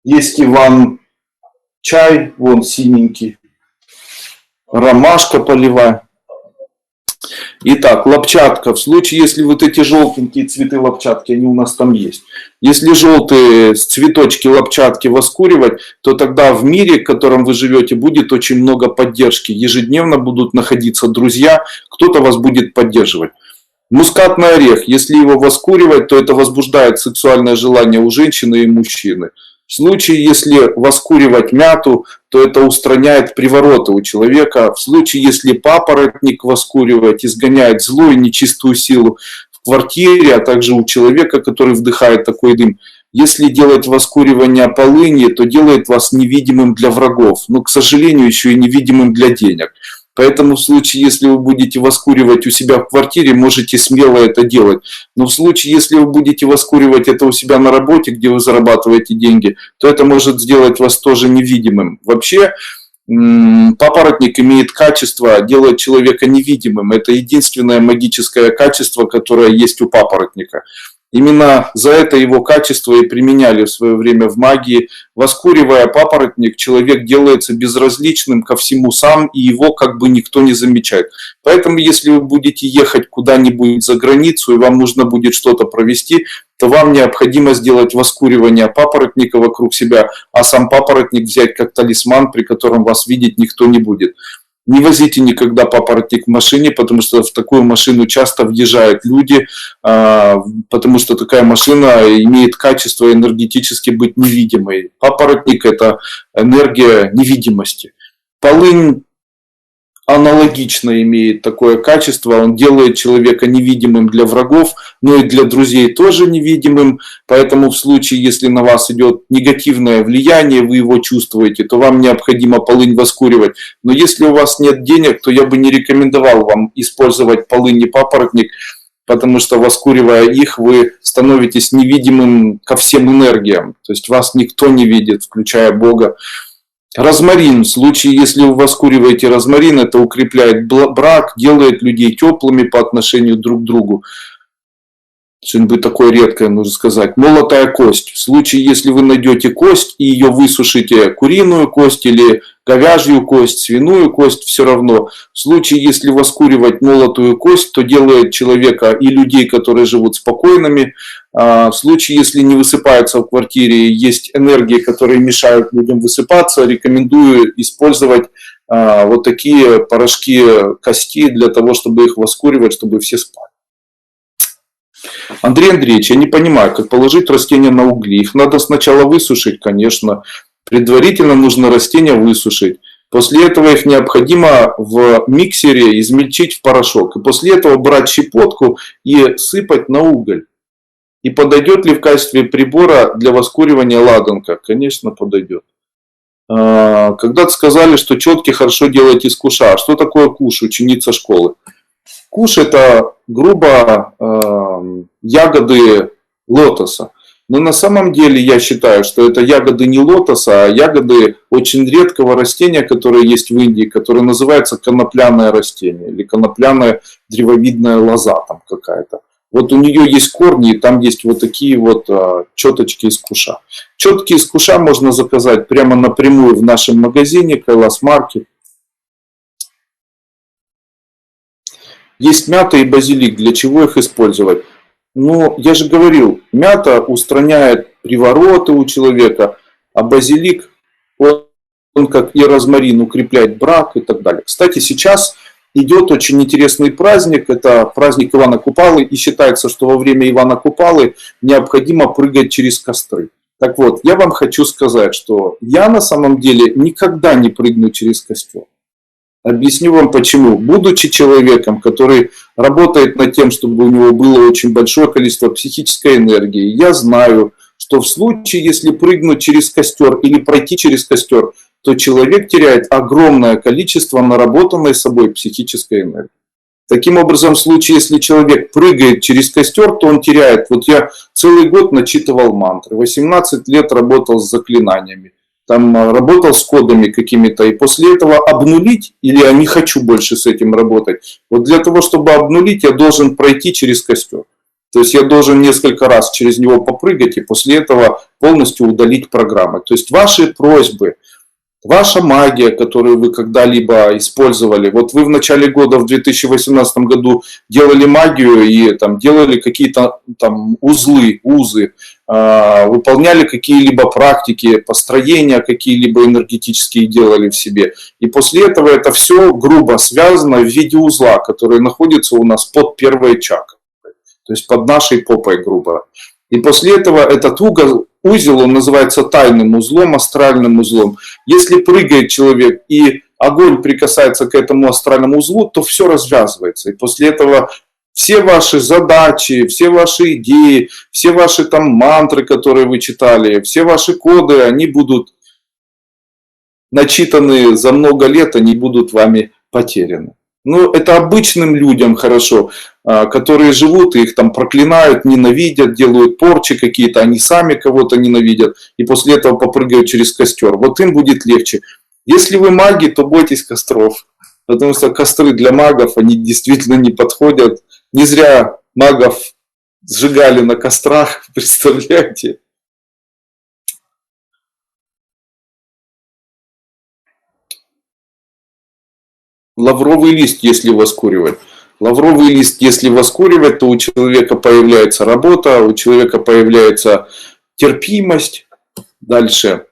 есть иван-чай, вон синенький, ромашка полевая. Итак, лопчатка. В случае, если эти желтенькие цветы лопчатки, они у нас там есть. Если желтые цветочки лопчатки воскуривать, то тогда в мире, в котором вы живете, будет очень много поддержки. Ежедневно будут находиться друзья, кто-то вас будет поддерживать. Мускатный орех. Если его воскуривать, то это возбуждает сексуальное желание у женщины и мужчины. В случае, если воскуривать мяту, то это устраняет привороты у человека. В случае, если папоротник воскуривать, изгоняет злую нечистую силу в квартире, а также у человека, который вдыхает такой дым. Если делать воскуривание полыни, то делает вас невидимым для врагов, но, к сожалению, еще и невидимым для денег. Поэтому в случае, если вы будете воскуривать у себя в квартире, можете смело это делать. Но в случае, если вы будете воскуривать это у себя на работе, где вы зарабатываете деньги, то это может сделать вас тоже невидимым. Вообще, папоротник имеет качество делать человека невидимым. Это единственное магическое качество, которое есть у папоротника. Именно за это его качество и применяли в свое время в магии. Воскуривая папоротник, человек делается безразличным ко всему сам, и его никто не замечает. Поэтому, если вы будете ехать куда-нибудь за границу, и вам нужно будет что-то провести, то вам необходимо сделать воскуривание папоротника вокруг себя, а сам папоротник взять как талисман, при котором вас видеть никто не будет. Не возите никогда папоротник в машине, потому что в такую машину часто въезжают люди, потому что такая машина имеет качество энергетически быть невидимой. Папоротник – это энергия невидимости. Полынь аналогично имеет такое качество. Он делает человека невидимым для врагов, но и для друзей тоже невидимым. Поэтому в случае, если на вас идет негативное влияние, вы его чувствуете, то вам необходимо полынь воскуривать. Но если у вас нет денег, то я бы не рекомендовал вам использовать полынь и папоротник, потому что, воскуривая их, вы становитесь невидимым ко всем энергиям. То есть вас никто не видит, включая Бога. Розмарин. В случае, если вы воскуриваете розмарин, это укрепляет брак, делает людей теплыми по отношению друг к другу. Что-нибудь такое редкое, нужно сказать. Молотая кость. В случае, если вы найдете кость и ее высушите, куриную кость или говяжью кость, свиную кость, все равно. В случае, если воскуривать молотую кость, то делает человека и людей, которые живут спокойными. В случае, если не высыпаются в квартире, есть энергии, которые мешают людям высыпаться, рекомендую использовать вот такие порошки кости для того, чтобы их воскуривать, чтобы все спали. Андрей Андреевич, я не понимаю, как положить растения на угли. Их надо сначала высушить, конечно. Предварительно нужно растения высушить. После этого их необходимо в миксере измельчить в порошок. И после этого брать щепотку и сыпать на уголь. И подойдет ли в качестве прибора для воскуривания ладанка? Конечно, подойдет. Когда-то сказали, что четки хорошо делать из куша. Что такое куш, ученица школы? Куш — это грубо ягоды лотоса. Но на самом деле я считаю, что это ягоды не лотоса, а ягоды очень редкого растения, которое есть в Индии, которое называется конопляное растение или конопляная древовидная лоза там какая-то. Вот у нее есть корни, и там есть вот такие вот четочки из куша. Четки из куша можно заказать прямо напрямую в нашем магазине Кайлас Маркет. Есть мята и базилик. Для чего их использовать? Ну, я же говорил, мята устраняет привороты у человека, а базилик, он как и розмарин, укрепляет брак и так далее. Кстати, сейчас идет очень интересный праздник. Это праздник Ивана Купалы. И считается, что во время Ивана Купалы необходимо прыгать через костры. Так вот, я вам хочу сказать, что я на самом деле никогда не прыгну через костер. Объясню вам почему. Будучи человеком, который работает над тем, чтобы у него было очень большое количество психической энергии, я знаю, что в случае, если прыгнуть через костер или пройти через костер, то человек теряет огромное количество наработанной собой психической энергии. Таким образом, в случае, если человек прыгает через костер, то он теряет. Вот я целый год начитывал мантры, 18 лет работал с заклинаниями. Там работал с кодами какими-то, и после этого обнулить, или я не хочу больше с этим работать, вот для того, чтобы обнулить, я должен пройти через костер. То есть я должен несколько раз через него попрыгать, и после этого полностью удалить программы. То есть ваши просьбы, ваша магия, которую вы когда-либо использовали, вот вы в начале года, в 2018 году делали магию и там делали какие-то там узы, выполняли какие-либо практики, построения какие-либо энергетические делали в себе. И после этого это все грубо связано в виде узла, который находится у нас под первой чакрой, то есть под нашей попой грубо. И после этого этот узел, он называется тайным узлом, астральным узлом. Если прыгает человек и огонь прикасается к этому астральному узлу, то все развязывается. И после этого все ваши задачи, все ваши идеи, все ваши там мантры, которые вы читали, все ваши коды, они будут начитаны за много лет, они будут вами потеряны. Ну, это обычным людям хорошо, которые живут, их там проклинают, ненавидят, делают порчи какие-то, они сами кого-то ненавидят, и после этого попрыгают через костер. Вот им будет легче. Если вы маги, то бойтесь костров, потому что костры для магов, они действительно не подходят. Не зря магов сжигали на кострах, представляете? Лавровый лист, если воскуривать. Лавровый лист, если воскуривать, то у человека появляется работа, у человека появляется терпимость. Дальше.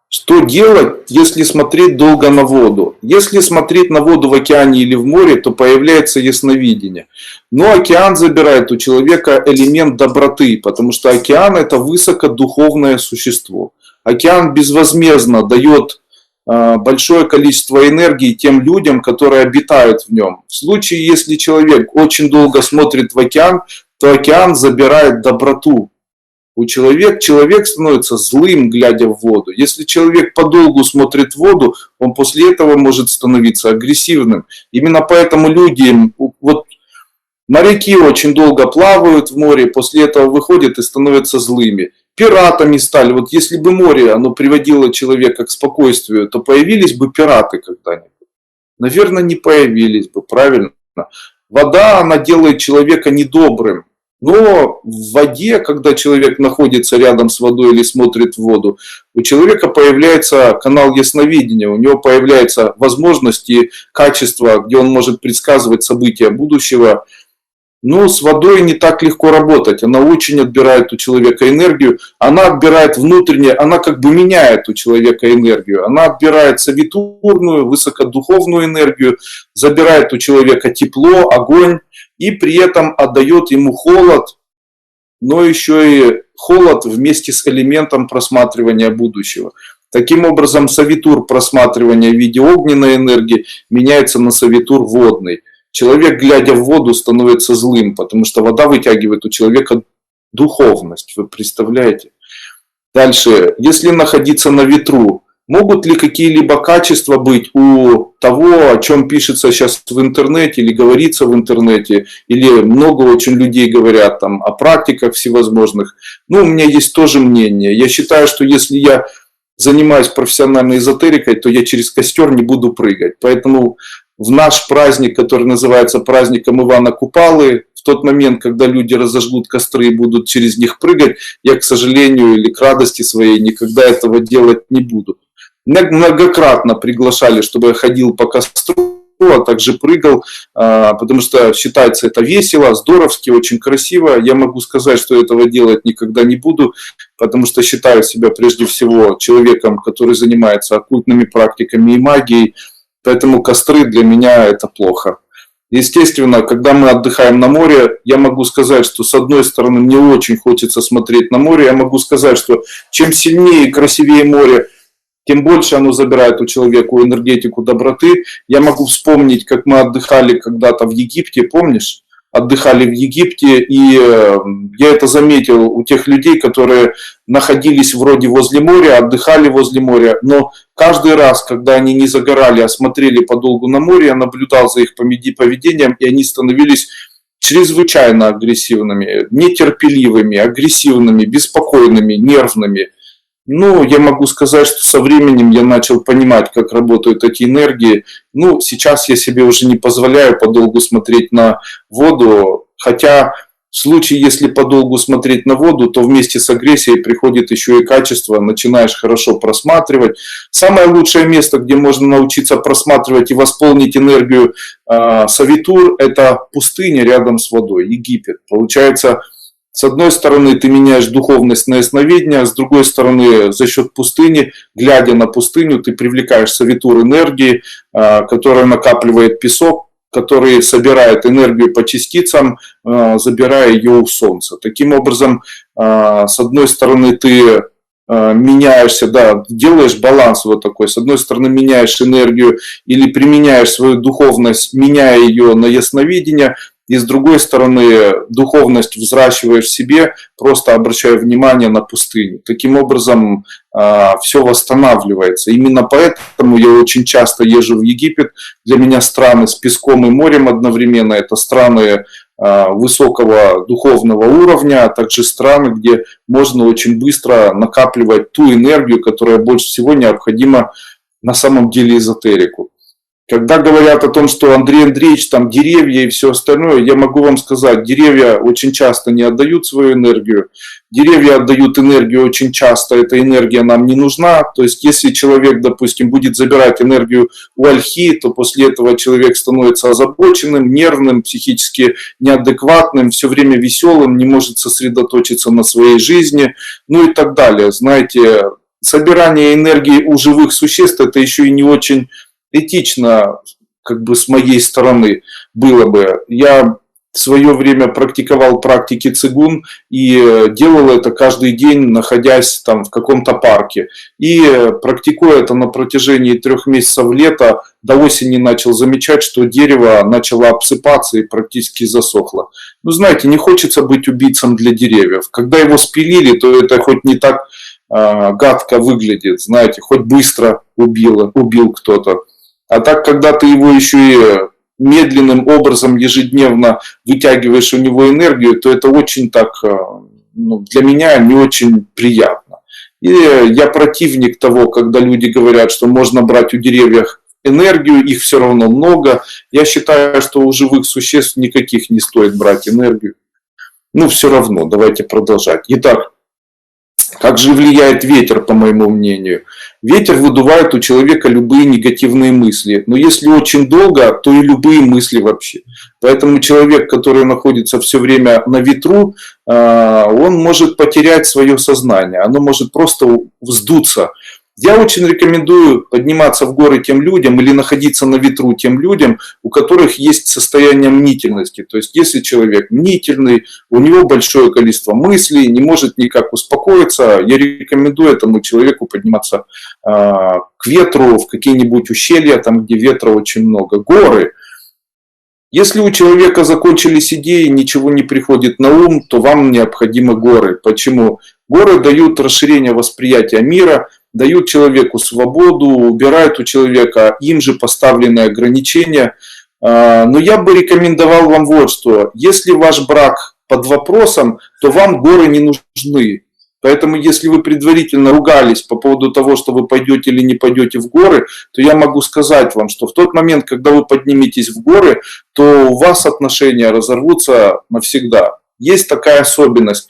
Что делать, если смотреть долго на воду? Если смотреть на воду в океане или в море, то появляется ясновидение. Но океан забирает у человека элемент доброты, потому что океан — это высокодуховное существо. Океан безвозмездно дает большое количество энергии тем людям, которые обитают в нем. В случае, если человек очень долго смотрит в океан, то океан забирает доброту. Человек становится злым, глядя в воду. Если человек подолгу смотрит в воду, он после этого может становиться агрессивным. Именно поэтому люди, вот моряки очень долго плавают в море, после этого выходят и становятся злыми. Пиратами стали. Вот если бы море, оно приводило человека к спокойствию, то появились бы пираты когда-нибудь? Наверное, не появились бы, правильно? Вода, она делает человека недобрым. Но в воде, когда человек находится рядом с водой или смотрит в воду, у человека появляется канал ясновидения, у него появляются возможности, качества, где он может предсказывать события будущего. Но с водой не так легко работать. Она очень отбирает у человека энергию. Она отбирает внутреннее, она как бы меняет у человека энергию. Она отбирает совитурную, высокодуховную энергию, забирает у человека тепло, огонь. И при этом отдает ему холод, но еще и холод вместе с элементом просматривания будущего. Таким образом, совитур просматривания в виде огненной энергии меняется на совитур водный. Человек, глядя в воду, становится злым, потому что вода вытягивает у человека духовность. Вы представляете? Дальше, если находиться на ветру, могут ли какие-либо качества быть у того, о чем пишется сейчас в интернете или говорится в интернете, или много очень людей говорят там о практиках всевозможных? Ну, у меня есть тоже мнение. Я считаю, что если я занимаюсь профессиональной эзотерикой, то я через костер не буду прыгать. Поэтому в наш праздник, который называется праздником Ивана Купалы, в тот момент, когда люди разожгут костры и будут через них прыгать, я, к сожалению, или к радости своей, никогда этого делать не буду. Многократно приглашали, чтобы я ходил по костру, а также прыгал, потому что считается это весело, здоровски, очень красиво. Я могу сказать, что этого делать никогда не буду, потому что считаю себя прежде всего человеком, который занимается оккультными практиками и магией, поэтому костры для меня это плохо. Естественно, когда мы отдыхаем на море, я могу сказать, что с одной стороны мне очень хочется смотреть на море, я могу сказать, что чем сильнее и красивее море, тем больше оно забирает у человека энергетику доброты. Я могу вспомнить, как мы отдыхали когда-то в Египте, помнишь? Отдыхали в Египте, и я это заметил у тех людей, которые находились вроде возле моря, отдыхали возле моря, но каждый раз, когда они не загорали, а смотрели подолгу на море, я наблюдал за их поведением, и они становились чрезвычайно агрессивными, нетерпеливыми, агрессивными, беспокойными, нервными. Ну, я могу сказать, что со временем я начал понимать, как работают эти энергии. Ну, сейчас я себе уже не позволяю подолгу смотреть на воду, хотя в случае, если подолгу смотреть на воду, то вместе с агрессией приходит еще и качество, начинаешь хорошо просматривать. Самое лучшее место, где можно научиться просматривать и восполнить энергию совитур, это пустыня рядом с водой, Египет. Получается, с одной стороны, ты меняешь духовность на ясновидение, а с другой стороны, за счет пустыни, глядя на пустыню, ты привлекаешь совитур энергии, которая накапливает песок, который собирает энергию по частицам, забирая ее у Солнца. Таким образом, с одной стороны, ты меняешься, да, делаешь баланс вот такой. С одной стороны, меняешь энергию или применяешь свою духовность, меняя ее на ясновидение, и с другой стороны, духовность взращиваешь в себе, просто обращая внимание на пустыню. Таким образом, все восстанавливается. Именно поэтому я очень часто езжу в Египет. Для меня страны с песком и морем одновременно. Это страны высокого духовного уровня, а также страны, где можно очень быстро накапливать ту энергию, которая больше всего необходима на самом деле эзотерику. Когда говорят о том, что Андрей Андреевич, там деревья и все остальное, я могу вам сказать, деревья очень часто не отдают свою энергию. Деревья отдают энергию очень часто, эта энергия нам не нужна. То есть, если человек, допустим, будет забирать энергию у ольхи, то после этого человек становится озабоченным, нервным, психически неадекватным, все время веселым, не может сосредоточиться на своей жизни, ну и так далее. Знаете, собирание энергии у живых существ, это еще и не очень этично, как бы с моей стороны было бы. Я в свое время практиковал практики цигун и делал это каждый день, находясь там в каком-то парке. И практикуя это на протяжении 3 месяцев лета, до осени начал замечать, что дерево начало обсыпаться и практически засохло. Ну, знаете, не хочется быть убийцем для деревьев. Когда его спилили, то это хоть не так гадко выглядит, знаете, хоть быстро убил кто-то. А так, когда ты его еще и медленным образом ежедневно вытягиваешь у него энергию, то это очень так, для меня не очень приятно. И я противник того, когда люди говорят, что можно брать у деревьев энергию, их все равно много. Я считаю, что у живых существ никаких не стоит брать энергию. Ну, все равно, давайте продолжать. Итак, как же влияет ветер, по моему мнению? Ветер выдувает у человека любые негативные мысли. Но если очень долго, то и любые мысли вообще. Поэтому человек, который находится все время на ветру, он может потерять свое сознание. Оно может просто вздуться. Я очень рекомендую подниматься в горы тем людям или находиться на ветру тем людям, у которых есть состояние мнительности. То есть, если человек мнительный, у него большое количество мыслей, не может никак успокоиться, я рекомендую этому человеку подниматься к ветру, в какие-нибудь ущелья, там, где ветра очень много. Горы. Если у человека закончились идеи, ничего не приходит на ум, то вам необходимы горы. Почему? Горы дают расширение восприятия мира, дают человеку свободу, убирают у человека им же поставленные ограничения. Но я бы рекомендовал вам вот что. Если ваш брак под вопросом, то вам горы не нужны. Поэтому если вы предварительно ругались по поводу того, что вы пойдете или не пойдете в горы, то я могу сказать вам, что в тот момент, когда вы подниметесь в горы, то у вас отношения разорвутся навсегда. Есть такая особенность.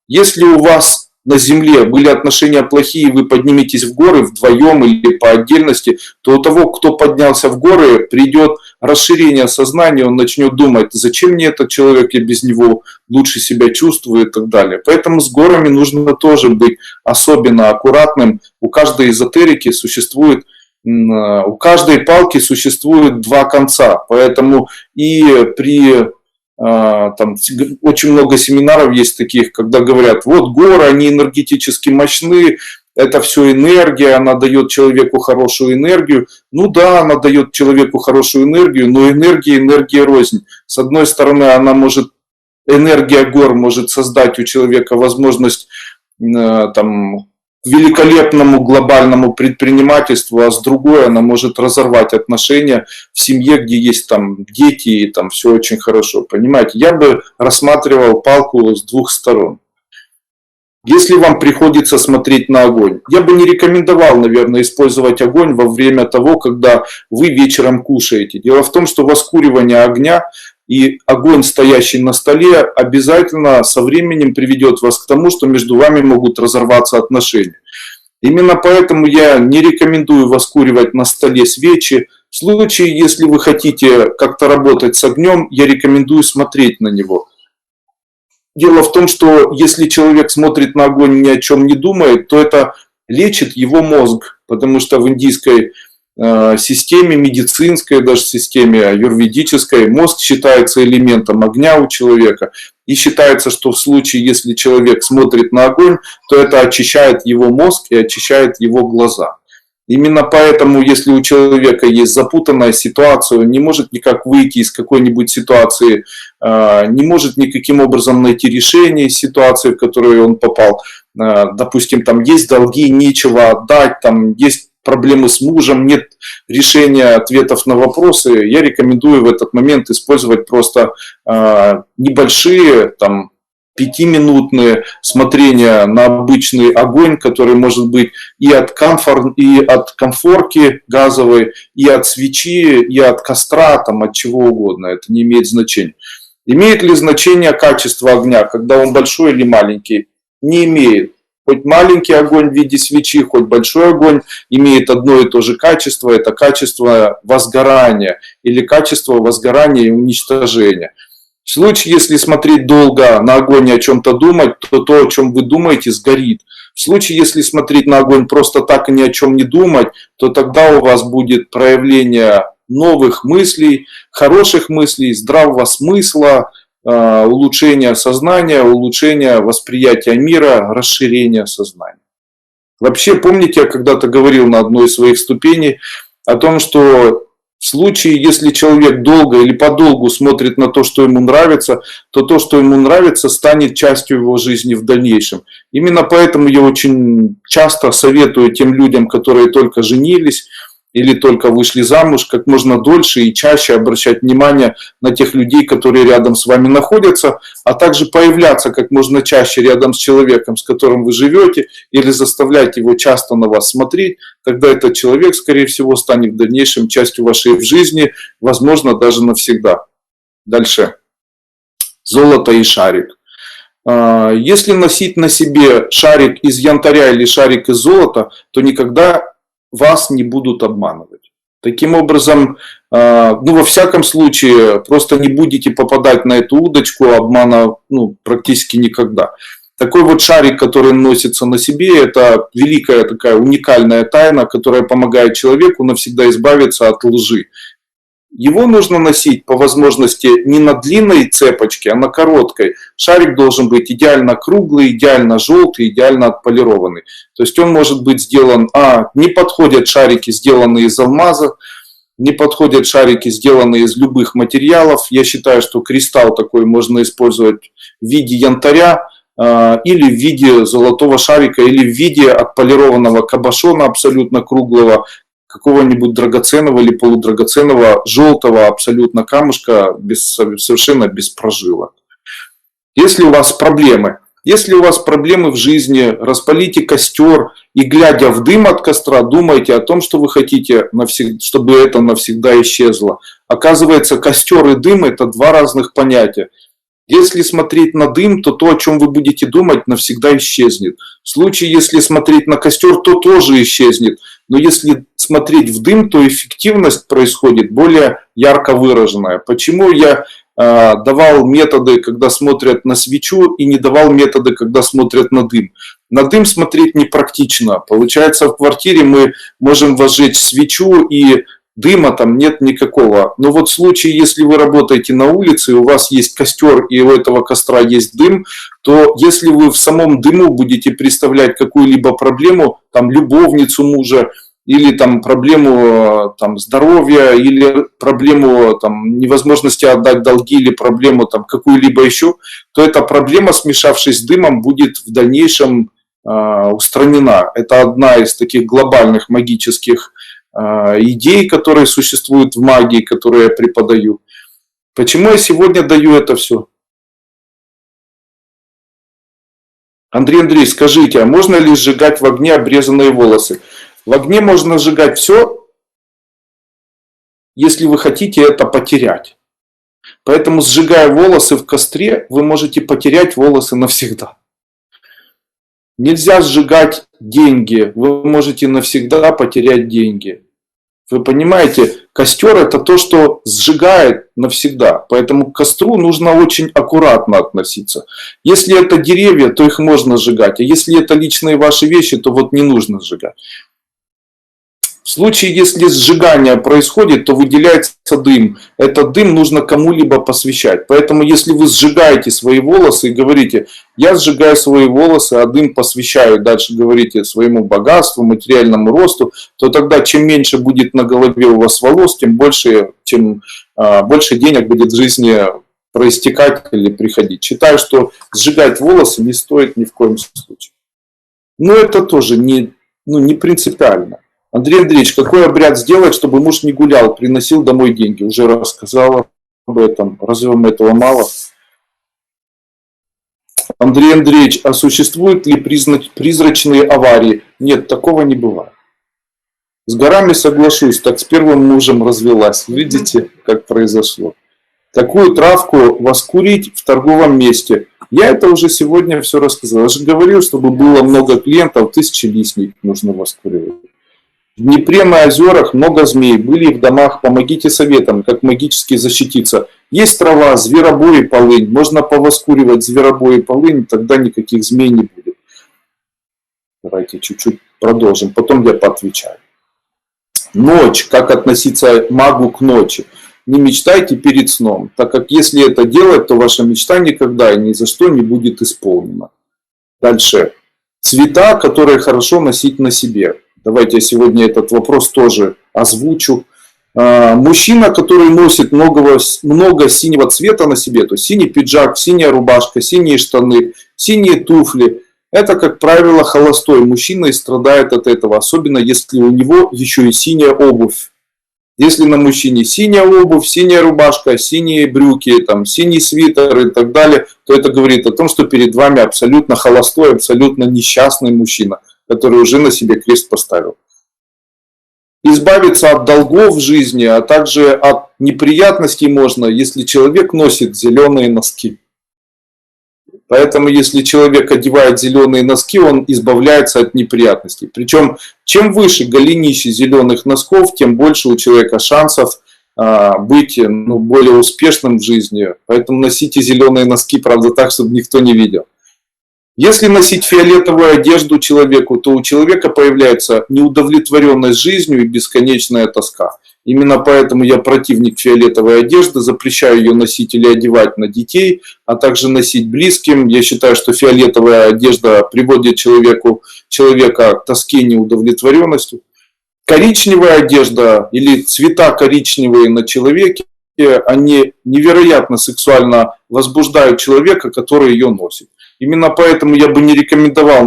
Если у вас на земле были отношения плохие, вы подниметесь в горы вдвоем или по отдельности, то у того, кто поднялся в горы, придет расширение сознания, он начнет думать, зачем мне этот человек, я без него лучше себя чувствую и так далее. Поэтому с горами нужно тоже быть особенно аккуратным. У каждой эзотерики существует, у каждой палки существует два конца, поэтому и при... Там очень много семинаров есть таких, когда говорят, вот горы, они энергетически мощны, это все энергия, она дает человеку хорошую энергию. Ну да, она дает человеку хорошую энергию, но энергия рознь. С одной стороны, энергия гор может создать у человека возможность там, великолепному глобальному предпринимательству, а с другой она может разорвать отношения в семье, где есть там дети, и там все очень хорошо. Понимаете, я бы рассматривал палку с двух сторон. Если вам приходится смотреть на огонь, я бы не рекомендовал, наверное, использовать огонь во время того, когда вы вечером кушаете. Дело в том, что воскуривание огня и огонь, стоящий на столе, обязательно со временем приведет вас к тому, что между вами могут разорваться отношения. Именно поэтому я не рекомендую воскуривать на столе свечи. В случае, если вы хотите как-то работать с огнем, я рекомендую смотреть на него. Дело в том, что если человек смотрит на огонь и ни о чем не думает, то это лечит его мозг, потому что в индийской системе, медицинской даже системе, аюрведической, мозг считается элементом огня у человека. И считается, что в случае, если человек смотрит на огонь, то это очищает его мозг и очищает его глаза. Именно поэтому, если у человека есть запутанная ситуация, он не может никак выйти из какой-нибудь ситуации, не может никаким образом найти решение ситуации, в которую он попал. Допустим, там есть долги, нечего отдать, там есть проблемы с мужем, нет решения ответов на вопросы, я рекомендую в этот момент использовать просто небольшие, там, 5-минутные смотрения на обычный огонь, который может быть и от конфорки газовой, и от свечи, и от костра, там, от чего угодно, это не имеет значения. Имеет ли значение качество огня, когда он большой или маленький? Не имеет. Хоть маленький огонь в виде свечи, хоть большой огонь имеет одно и то же качество. Это качество возгорания или качество возгорания и уничтожения. В случае, если смотреть долго на огонь и о чем-то думать, то то, о чем вы думаете, сгорит. В случае, если смотреть на огонь просто так и ни о чем не думать, то тогда у вас будет проявление новых мыслей, хороших мыслей, здравого смысла, улучшения сознания, улучшения восприятия мира, расширения сознания. Вообще, помните, я когда-то говорил на одной из своих ступеней о том, что в случае, если человек долго или подолгу смотрит на то, что ему нравится, то то, что ему нравится, станет частью его жизни в дальнейшем. Именно поэтому я очень часто советую тем людям, которые только женились или только вышли замуж, как можно дольше и чаще обращать внимание на тех людей, которые рядом с вами находятся, а также появляться как можно чаще рядом с человеком, с которым вы живете, или заставлять его часто на вас смотреть. Тогда этот человек, скорее всего, станет в дальнейшем частью вашей жизни, возможно, даже навсегда. Дальше. Золото и шарик. Если носить на себе шарик из янтаря или шарик из золота, то никогда вас не будут обманывать. Таким образом, во всяком случае, просто не будете попадать на эту удочку обмана практически никогда. Такой вот шарик, который носится на себе, это великая такая уникальная тайна, которая помогает человеку навсегда избавиться от лжи. Его нужно носить по возможности не на длинной цепочке, а на короткой. Шарик должен быть идеально круглый, идеально желтый, идеально отполированный. То есть он может быть сделан... не подходят шарики, сделанные из алмаза, не подходят шарики, сделанные из любых материалов. Я считаю, что кристалл такой можно использовать в виде янтаря, или в виде золотого шарика, или в виде отполированного кабошона абсолютно круглого, какого-нибудь драгоценного или полудрагоценного желтого абсолютно камушка, совершенно без прожилок. Если у вас проблемы в жизни, распалите костер и, глядя в дым от костра, думайте о том, что вы хотите, чтобы это навсегда исчезло. Оказывается, костер и дым – это два разных понятия. Если смотреть на дым, то то, о чем вы будете думать, навсегда исчезнет. В случае, если смотреть на костер, то тоже исчезнет. Но если смотреть в дым, то эффективность происходит более ярко выраженная. Почему я давал методы, когда смотрят на свечу, и не давал методы, когда смотрят на дым? На дым смотреть непрактично. Получается, в квартире мы можем возжечь свечу, и дыма там нет никакого. Но вот в случае, если вы работаете на улице, и у вас есть костер, и у этого костра есть дым, то если вы в самом дыму будете представлять какую-либо проблему, там, любовницу мужа, или там проблему здоровья, или проблему невозможности отдать долги, или проблему какую-либо еще, то эта проблема, смешавшись с дымом, будет в дальнейшем устранена. Это одна из таких глобальных магических идей, которые существуют в магии, которые я преподаю. Почему я сегодня даю это все? Андрей Андреевич, скажите, а можно ли сжигать в огне обрезанные волосы? В огне можно сжигать все, если вы хотите это потерять. Поэтому, сжигая волосы в костре, вы можете потерять волосы навсегда. Нельзя сжигать деньги, вы можете навсегда потерять деньги. Вы понимаете, костер – это то, что сжигает навсегда. Поэтому к костру нужно очень аккуратно относиться. Если это деревья, то их можно сжигать. А если это личные ваши вещи, то вот не нужно сжигать. В случае, если сжигание происходит, то выделяется дым. Этот дым нужно кому-либо посвящать. Поэтому, если вы сжигаете свои волосы и говорите, я сжигаю свои волосы, а дым посвящаю, дальше говорите своему богатству, материальному росту, то тогда чем меньше будет на голове у вас волос, тем больше денег будет в жизни проистекать или приходить. Считаю, что сжигать волосы не стоит ни в коем случае. Но это тоже не принципиально. Андрей Андреевич, какой обряд сделать, чтобы муж не гулял, приносил домой деньги? Уже рассказала об этом. Разве вам этого мало? Андрей Андреевич, а существуют ли призрачные аварии? Нет, такого не бывает. С горами соглашусь, так с первым мужем развелась. Видите, как произошло? Какую травку воскурить в торговом месте? Я это уже сегодня все рассказал. Я же говорил, чтобы было много клиентов, 1000 листьев нужно воскуривать. В Днепре на озерах много змей, были в домах, помогите советам, как магически защититься. Есть трава, зверобой и полынь, можно повоскуривать зверобой и полынь, тогда никаких змей не будет. Давайте чуть-чуть продолжим, потом я поотвечаю. Ночь. Как относиться магу к ночи? Не мечтайте перед сном, так как если это делать, то ваша мечта никогда и ни за что не будет исполнена. Дальше. Цвета, которые хорошо носить на себе. Давайте я сегодня этот вопрос тоже озвучу. Мужчина, который носит много синего цвета на себе, то есть синий пиджак, синяя рубашка, синие штаны, синие туфли, это, как правило, холостой мужчина и страдает от этого, особенно если у него еще и синяя обувь. Если на мужчине синяя обувь, синяя рубашка, синие брюки, там, синий свитер и так далее, то это говорит о том, что перед вами абсолютно холостой, абсолютно несчастный мужчина, который уже на себе крест поставил. Избавиться от долгов в жизни, а также от неприятностей можно, если человек носит зеленые носки. Поэтому, если человек одевает зеленые носки, он избавляется от неприятностей. Причем, чем выше голенище зеленых носков, тем больше у человека шансов быть более успешным в жизни. Поэтому носите зеленые носки, правда, так, чтобы никто не видел. Если носить фиолетовую одежду человеку, то у человека появляется неудовлетворенность жизнью и бесконечная тоска. Именно поэтому я противник фиолетовой одежды, запрещаю ее носить или одевать на детей, а также носить близким. Я считаю, что фиолетовая одежда приводит человека к тоске и неудовлетворенности. Коричневая одежда или цвета коричневые на человеке, они невероятно сексуально возбуждают человека, который ее носит. Именно поэтому я бы не рекомендовал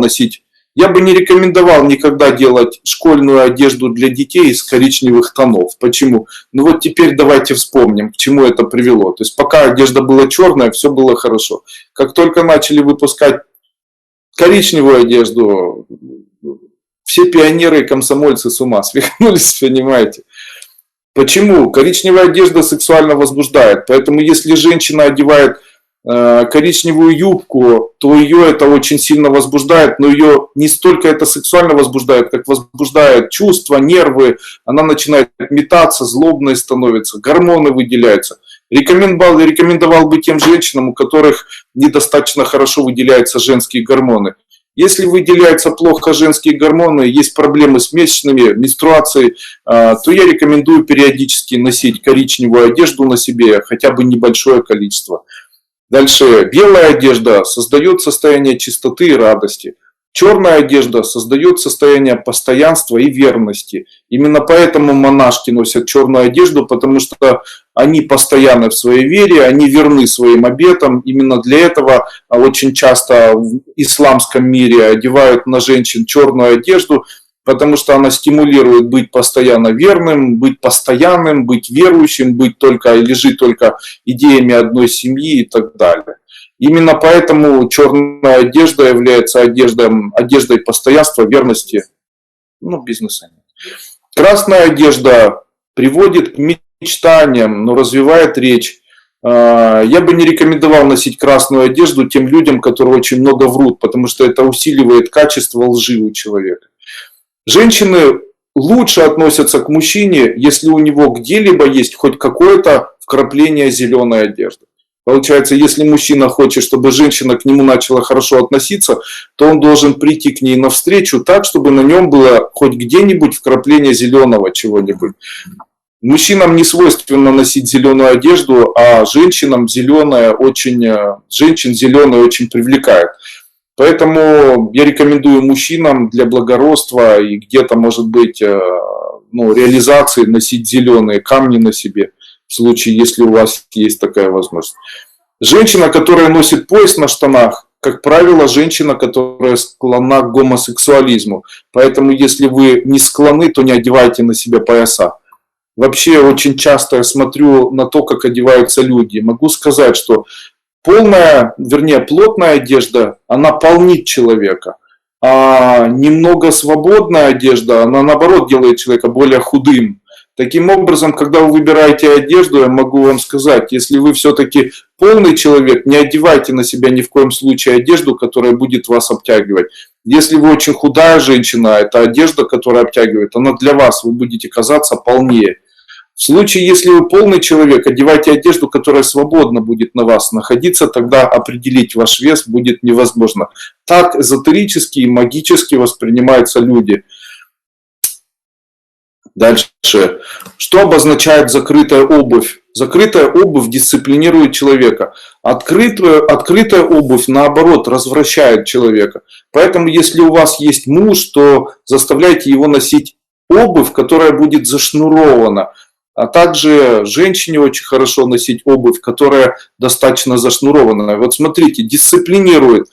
никогда делать школьную одежду для детей из коричневых тонов. Почему? Ну вот теперь давайте вспомним, к чему это привело. То есть пока одежда была черная, все было хорошо. Как только начали выпускать коричневую одежду, все пионеры и комсомольцы с ума свихнулись, понимаете? Почему? Коричневая одежда сексуально возбуждает. Поэтому если женщина одевает коричневую юбку, то ее это очень сильно возбуждает, но ее не столько это сексуально возбуждает, как возбуждает чувства, нервы, она начинает метаться, злобной становится, гормоны выделяются. Рекомендовал бы тем женщинам, у которых недостаточно хорошо выделяются женские гормоны. Если выделяются плохо женские гормоны, есть проблемы с месячными, менструацией, то я рекомендую периодически носить коричневую одежду на себе, хотя бы небольшое количество. Дальше. Белая одежда создает состояние чистоты и радости. Черная одежда создает состояние постоянства и верности. Именно поэтому монашки носят черную одежду, потому что они постоянны в своей вере, они верны своим обетам. Именно для этого очень часто в исламском мире одевают на женщин черную одежду, потому что она стимулирует быть постоянно верным, быть постоянным, быть верующим, жить только идеями одной семьи и так далее. Именно поэтому черная одежда является одеждой постоянства, верности, бизнеса. Красная одежда приводит к мечтаниям, но развивает речь. Я бы не рекомендовал носить красную одежду тем людям, которые очень много врут, потому что это усиливает качество лжи у человека. Женщины лучше относятся к мужчине, если у него где-либо есть хоть какое-то вкрапление зеленой одежды. Получается, если мужчина хочет, чтобы женщина к нему начала хорошо относиться, то он должен прийти к ней навстречу так, чтобы на нем было хоть где-нибудь вкрапление зеленого чего-нибудь. Мужчинам не свойственно носить зеленую одежду, а женщин зеленая очень привлекает. Поэтому я рекомендую мужчинам для благородства и где-то, может быть, реализации носить зеленые камни на себе, в случае, если у вас есть такая возможность. Женщина, которая носит пояс на штанах, как правило, женщина, которая склонна к гомосексуализму. Поэтому, если вы не склонны, то не одевайте на себя пояса. Вообще, очень часто я смотрю на то, как одеваются люди. Могу сказать, что плотная одежда, она полнит человека. А немного свободная одежда, она наоборот делает человека более худым. Таким образом, когда вы выбираете одежду, я могу вам сказать, если вы все-таки полный человек, не одевайте на себя ни в коем случае одежду, которая будет вас обтягивать. Если вы очень худая женщина, эта одежда, которая обтягивает, она для вас, вы будете казаться полнее. В случае, если вы полный человек, одевайте одежду, которая свободно будет на вас находиться, тогда определить ваш вес будет невозможно. Так эзотерически и магически воспринимаются люди. Дальше. Что обозначает закрытая обувь? Закрытая обувь дисциплинирует человека. Открытая обувь, наоборот, развращает человека. Поэтому, если у вас есть муж, то заставляйте его носить обувь, которая будет зашнурована. А также женщине очень хорошо носить обувь, которая достаточно зашнурованная. Вот смотрите, дисциплинирует.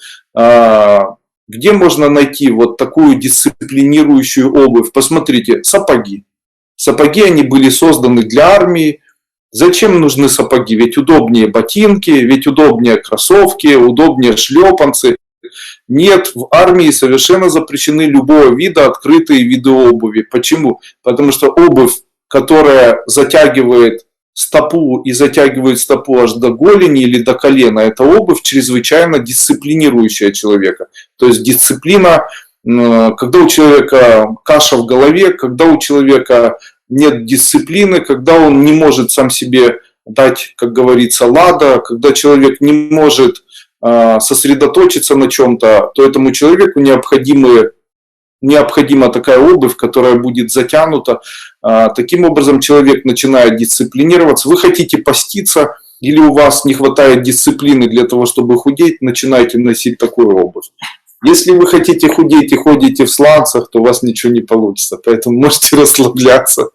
Где можно найти вот такую дисциплинирующую обувь? Посмотрите, сапоги. Сапоги, они были созданы для армии. Зачем нужны сапоги? Ведь удобнее ботинки, ведь удобнее кроссовки, удобнее шлепанцы. Нет, в армии совершенно запрещены любого вида открытые виды обуви. Почему? Потому что обувь, которая затягивает стопу и затягивает стопу аж до голени или до колена, это обувь чрезвычайно дисциплинирующая человека. То есть дисциплина, когда у человека каша в голове, когда у человека нет дисциплины, когда он не может сам себе дать, как говорится, лада, когда человек не может сосредоточиться на чем-то, то этому человеку необходима такая обувь, которая будет затянута. Таким образом человек начинает дисциплинироваться. Вы хотите поститься или у вас не хватает дисциплины для того, чтобы худеть, начинайте носить такую обувь. Если вы хотите худеть и ходите в сланцах, то у вас ничего не получится. Поэтому можете расслабляться.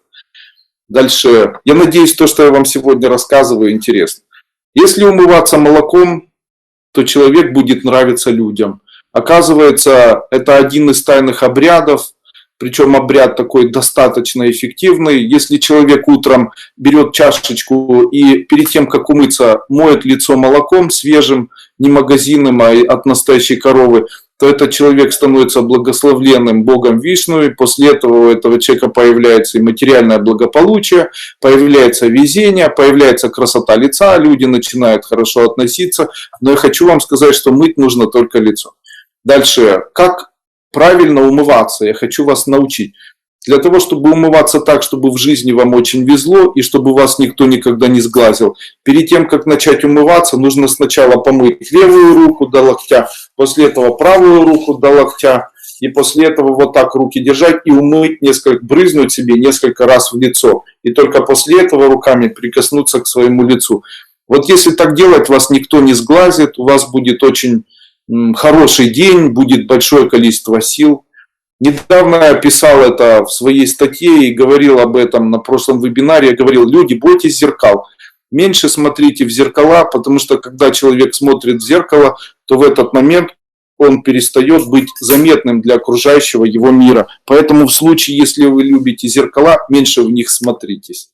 Дальше. Я надеюсь, то, что я вам сегодня рассказываю, интересно. Если умываться молоком, то человек будет нравиться людям. Оказывается, это один из тайных обрядов, причем обряд такой достаточно эффективный. Если человек утром берет чашечку и перед тем, как умыться, моет лицо молоком свежим, не магазинным, а от настоящей коровы, то этот человек становится благословленным Богом Вишну, и после этого у этого человека появляется и материальное благополучие, появляется везение, появляется красота лица, люди начинают хорошо относиться. Но я хочу вам сказать, что мыть нужно только лицо. Дальше, как правильно умываться, я хочу вас научить. Для того, чтобы умываться так, чтобы в жизни вам очень везло и чтобы вас никто никогда не сглазил, перед тем, как начать умываться, нужно сначала помыть левую руку до локтя, после этого правую руку до локтя, и после этого вот так руки держать и умыть брызнуть себе несколько раз в лицо. И только после этого руками прикоснуться к своему лицу. Вот если так делать, вас никто не сглазит, у вас будет очень хороший день, будет большое количество сил. Недавно я писал это в своей статье и говорил об этом на прошлом вебинаре. Я говорил, люди, бойтесь зеркал. Меньше смотрите в зеркала, потому что когда человек смотрит в зеркало, то в этот момент он перестает быть заметным для окружающего его мира. Поэтому в случае, если вы любите зеркала, меньше в них смотритесь.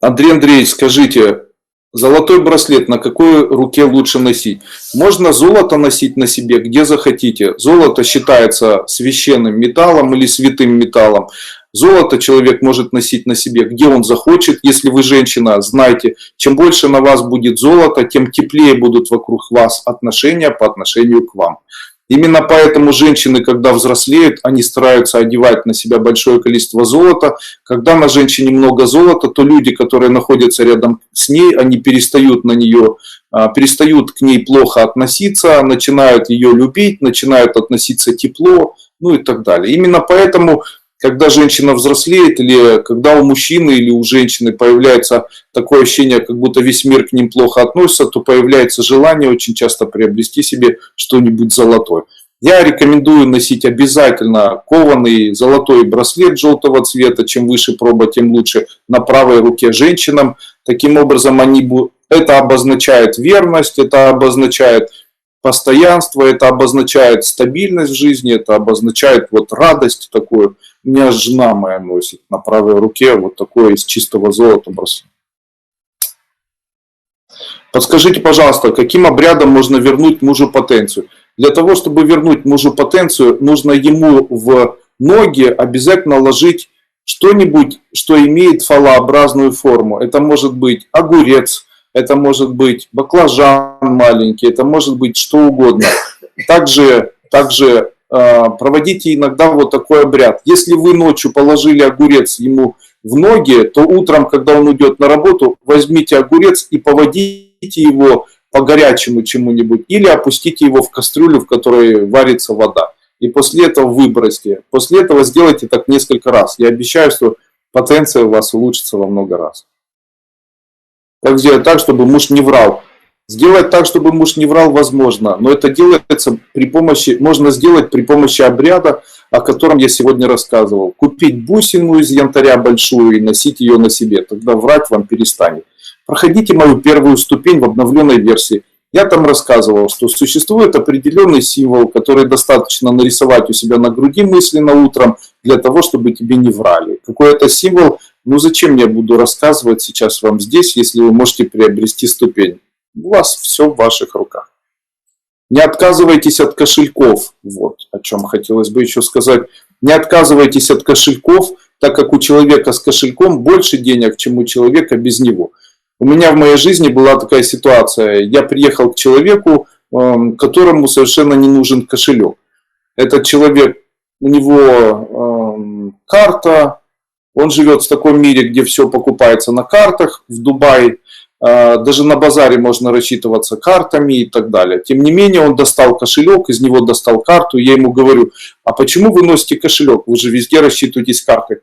Андрей Андреевич, скажите, золотой браслет на какой руке лучше носить? Можно золото носить на себе, где захотите. Золото считается священным металлом или святым металлом. Золото человек может носить на себе, где он захочет. Если вы женщина, знайте, чем больше на вас будет золота, тем теплее будут вокруг вас отношения по отношению к вам. Именно поэтому женщины, когда взрослеют, они стараются одевать на себя большое количество золота. Когда на женщине много золота, то люди, которые находятся рядом с ней, они перестают к ней плохо относиться, начинают ее любить, начинают относиться тепло, ну и так далее. Именно поэтому, когда женщина взрослеет, или когда у мужчины или у женщины появляется такое ощущение, как будто весь мир к ним плохо относится, то появляется желание очень часто приобрести себе что-нибудь золотое. Я рекомендую носить обязательно кованый золотой браслет желтого цвета. Чем выше проба, тем лучше, на правой руке женщинам. Таким образом, это обозначает верность, это обозначает постоянство, это обозначает стабильность в жизни, это обозначает вот радость такую. У меня жена моя носит на правой руке вот такой из чистого золота браслет. Подскажите, пожалуйста, каким обрядом можно вернуть мужу потенцию? Для того, чтобы вернуть мужу потенцию, нужно ему в ноги обязательно ложить что-нибудь, что имеет фалообразную форму. Это может быть огурец, это может быть баклажан маленький, это может быть что угодно. Также проводите иногда вот такой обряд. Если вы ночью положили огурец ему в ноги, то утром, когда он уйдет на работу, возьмите огурец и поводите его по горячему чему-нибудь или опустите его в кастрюлю, в которой варится вода. и после этого выбросьте. После этого сделайте так несколько раз. Я обещаю, что потенция у вас улучшится во много раз. Как сделать так, чтобы муж не врал? Сделать так, чтобы муж не врал, возможно, но это делается можно сделать при помощи обряда, о котором я сегодня рассказывал. Купить бусину из янтаря большую и носить ее на себе, тогда врать вам перестанет. Проходите мою первую ступень в обновленной версии. Я там рассказывал, что существует определенный символ, который достаточно нарисовать у себя на груди мысленно утром, для того, чтобы тебе не врали. Какой это символ? Ну зачем я буду рассказывать сейчас вам здесь, если вы можете приобрести ступень? У вас все в ваших руках. Не отказывайтесь от кошельков. Вот о чем хотелось бы еще сказать. Не отказывайтесь от кошельков, так как у человека с кошельком больше денег, чем у человека без него. У меня в моей жизни была такая ситуация. Я приехал к человеку, которому совершенно не нужен кошелек. Этот человек, у него карта, он живет в таком мире, где все покупается на картах, в Дубае. Даже на базаре можно рассчитываться картами и так далее. Тем не менее, он достал кошелек, из него достал карту. Я ему говорю, а почему вы носите кошелек? Вы же везде рассчитываетесь картой.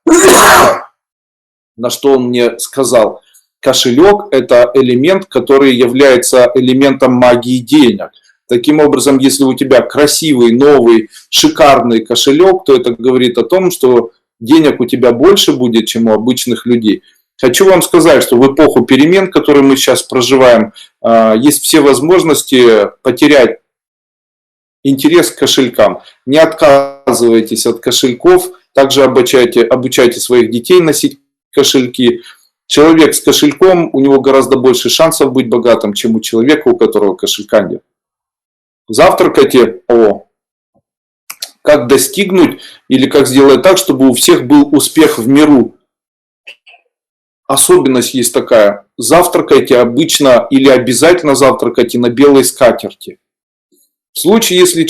На что он мне сказал, кошелек – это элемент, который является элементом магии денег. Таким образом, если у тебя красивый, новый, шикарный кошелек, то это говорит о том, что денег у тебя больше будет, чем у обычных людей. Хочу вам сказать, что в эпоху перемен, которую мы сейчас проживаем, есть все возможности потерять интерес к кошелькам. Не отказывайтесь от кошельков, также обучайте своих детей носить кошельки. Человек с кошельком, у него гораздо больше шансов быть богатым, чем у человека, у которого кошелька нет. Завтракайте как достигнуть или как сделать так, чтобы у всех был успех в миру. Особенность есть такая. Завтракайте обычно или обязательно завтракайте на белой скатерти. В случае, если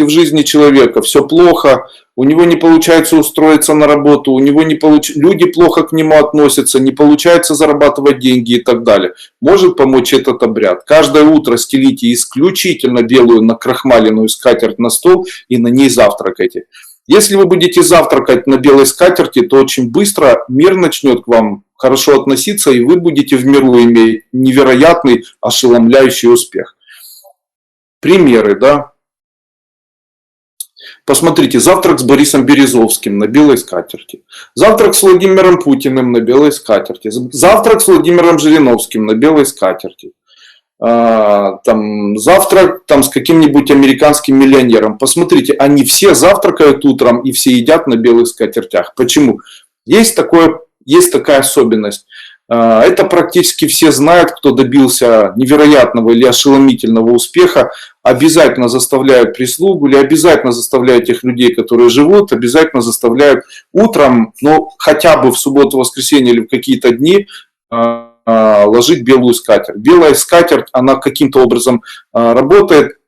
в жизни человека все плохо, у него не получается устроиться на работу, люди плохо к нему относятся, не получается зарабатывать деньги и так далее, может помочь этот обряд. Каждое утро стелите исключительно белую накрахмаленную скатерть на стол и на ней завтракайте. Если вы будете завтракать на белой скатерти, то очень быстро мир начнет к вам хорошо относиться, и вы будете в миру иметь невероятный, ошеломляющий успех. Примеры, да? Посмотрите, завтрак с Борисом Березовским на белой скатерти. Завтрак с Владимиром Путиным на белой скатерти. Завтрак с Владимиром Жириновским на белой скатерти. Завтрак с каким-нибудь американским миллионером. Посмотрите, они все завтракают утром и все едят на белых скатертях. Почему? Есть такая особенность. Это практически все знают, кто добился невероятного или ошеломительного успеха. Обязательно заставляют прислугу или обязательно заставляют тех людей, которые живут, обязательно заставляют утром, хотя бы в субботу, воскресенье или в какие-то дни ложить белую скатерть. Белая скатерть, она каким-то образом работает.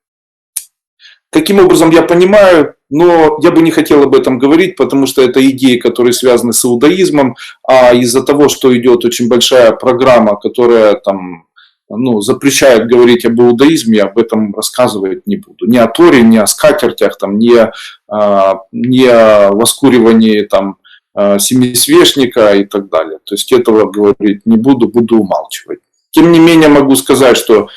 Каким образом, я понимаю, но я бы не хотел об этом говорить, потому что это идеи, которые связаны с иудаизмом, а из-за того, что идет очень большая программа, которая запрещает говорить об иудаизме, я об этом рассказывать не буду. Ни о Торе, ни о скатертях, ни о воскуривании семисвешника и так далее. То есть этого говорить не буду умалчивать. Тем не менее могу сказать, что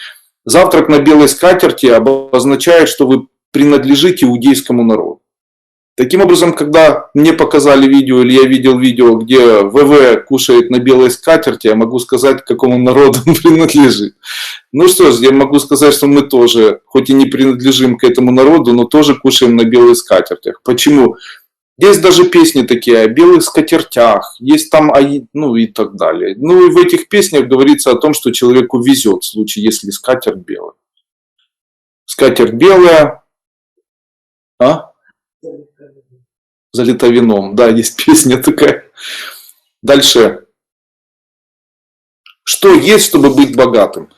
завтрак на белой скатерти обозначает, что вы принадлежите иудейскому народу. Таким образом, когда мне показали видео, или я видел видео, где ВВ кушает на белой скатерти, я могу сказать, к какому народу он принадлежит. Ну что ж, я могу сказать, что мы тоже, хоть и не принадлежим к этому народу, но тоже кушаем на белых скатертях. Почему? Есть даже песни такие о белых скатертях, есть там, и так далее. Ну и в этих песнях говорится о том, что человеку везет в случае, если скатерть белая. Скатерть белая, залита вином, да, есть песня такая. Дальше. Что есть, чтобы быть богатым?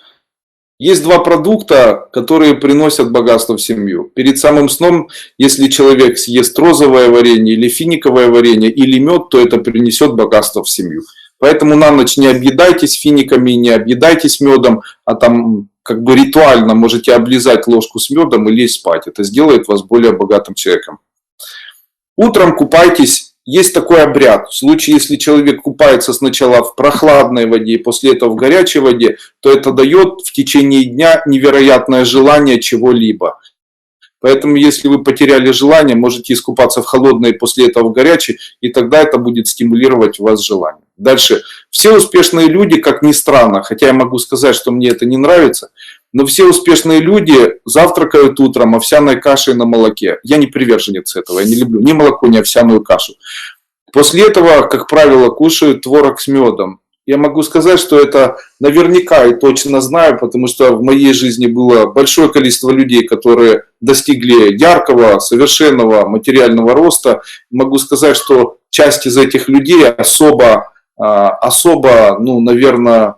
Есть два продукта, которые приносят богатство в семью. Перед самым сном, если человек съест розовое варенье или финиковое варенье или мед, то это принесет богатство в семью. Поэтому на ночь не объедайтесь финиками, не объедайтесь медом, а как бы ритуально можете облизать ложку с медом и лечь спать. Это сделает вас более богатым человеком. Утром купайтесь. Есть такой обряд. В случае, если человек купается сначала в прохладной воде и после этого в горячей воде, то это дает в течение дня невероятное желание чего-либо. Поэтому, если вы потеряли желание, можете искупаться в холодной и после этого в горячей, и тогда это будет стимулировать у вас желание. Дальше. Все успешные люди, как ни странно, хотя я могу сказать, что мне это не нравится, но все успешные люди завтракают утром овсяной кашей на молоке. Я не приверженец этого, я не люблю ни молоко, ни овсяную кашу. После этого, как правило, кушают творог с медом. Я могу сказать, что это наверняка и точно знаю, потому что в моей жизни было большое количество людей, которые достигли яркого, совершенного материального роста. Могу сказать, что часть из этих людей особо, ну, наверное,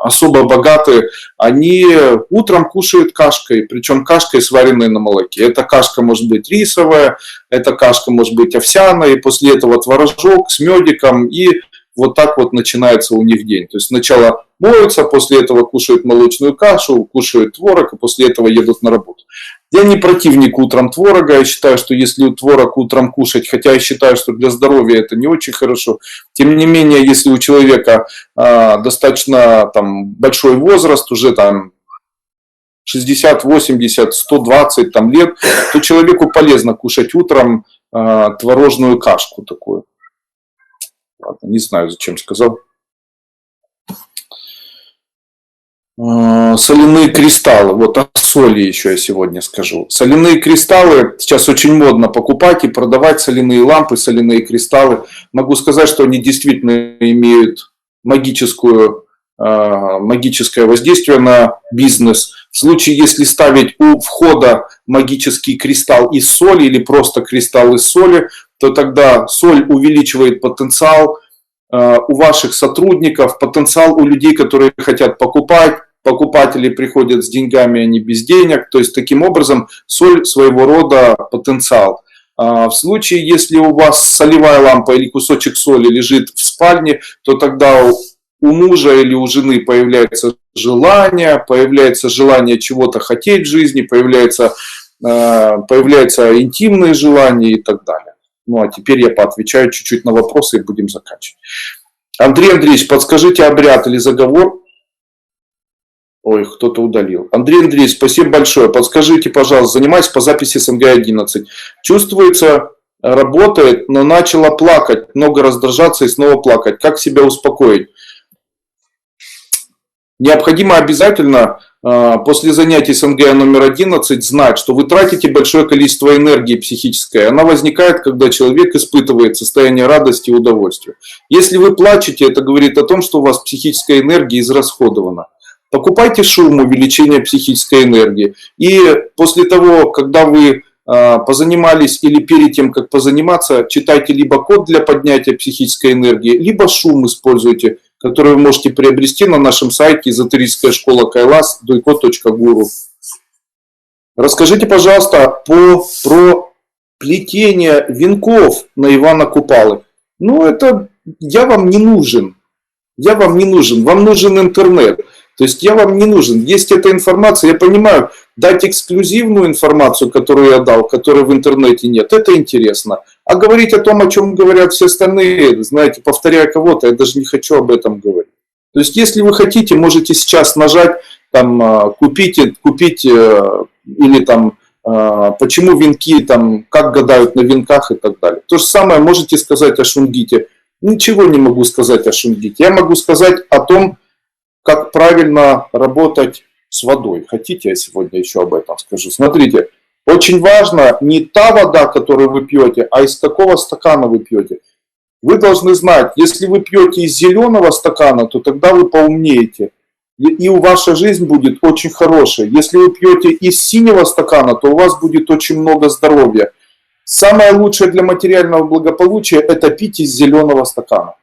особо богатые, они утром кушают кашкой, причем кашкой, сваренной на молоке. Эта кашка может быть рисовая, эта кашка может быть овсяная, и после этого творожок с медиком, и вот так вот начинается у них день. То есть сначала моются, после этого кушают молочную кашу, кушают творог, и после этого едут на работу. Я не противник утром творога, я считаю, что если творог утром кушать, хотя я считаю, что для здоровья это не очень хорошо, тем не менее, если у человека достаточно большой возраст, уже 60, 80, 120 лет, то человеку полезно кушать утром творожную кашку такую. Ладно, не знаю, зачем сказал. Соляные кристаллы. Вот о соли еще я сегодня скажу. Соляные кристаллы сейчас очень модно покупать и продавать соляные лампы, соляные кристаллы. Могу сказать, что они действительно имеют магическое воздействие на бизнес. В случае, если ставить у входа магический кристалл из соли или просто кристалл из соли, то тогда соль увеличивает потенциал у ваших сотрудников, потенциал у людей, которые хотят покупать. Покупатели приходят с деньгами, а не без денег. То есть, таким образом, соль своего рода потенциал. В случае, если у вас солевая лампа или кусочек соли лежит в спальне, то тогда у мужа или у жены появляется желание чего-то хотеть в жизни, появляются интимные желания и так далее. Ну, а теперь я поотвечаю чуть-чуть на вопросы и будем заканчивать. Андрей Андреевич, подскажите обряд или заговор? Ой, кто-то удалил. Андрей Андреевич, спасибо большое. Подскажите, пожалуйста, занимаюсь по записи СНГ-11. Чувствуется, работает, но начала плакать, много раздражаться и снова плакать. Как себя успокоить? Необходимо обязательно после занятий СНГ номер 11 знать, что вы тратите большое количество энергии психической. Она возникает, когда человек испытывает состояние радости и удовольствия. Если вы плачете, это говорит о том, что у вас психическая энергия израсходована. Покупайте шум увеличения психической энергии. И после того, когда вы позанимались или перед тем, как позаниматься, читайте либо код для поднятия психической энергии, либо шум используйте, который вы можете приобрести на нашем сайте эзотерическая школа Кайлас duiko.guru. Расскажите, пожалуйста, про плетение венков на Ивана Купалы. Ну, это я вам не нужен. Вам нужен интернет. То есть я вам не нужен. Есть эта информация, я понимаю, дать эксклюзивную информацию, которую я дал, которой в интернете нет, это интересно. А говорить о том, о чем говорят все остальные, знаете, повторяя кого-то, я даже не хочу об этом говорить. То есть если вы хотите, можете сейчас нажать, купить или почему венки, как гадают на венках и так далее. То же самое можете сказать о шунгите. Ничего не могу сказать о шунгите. Я могу сказать о том, как правильно работать с водой. Хотите, я сегодня еще об этом скажу. Смотрите, очень важно не та вода, которую вы пьете, а из какого стакана вы пьете. Вы должны знать, если вы пьете из зеленого стакана, то тогда вы поумнеете. И ваша жизнь будет очень хорошая. Если вы пьете из синего стакана, то у вас будет очень много здоровья. Самое лучшее для материального благополучия – это пить из зеленого стакана.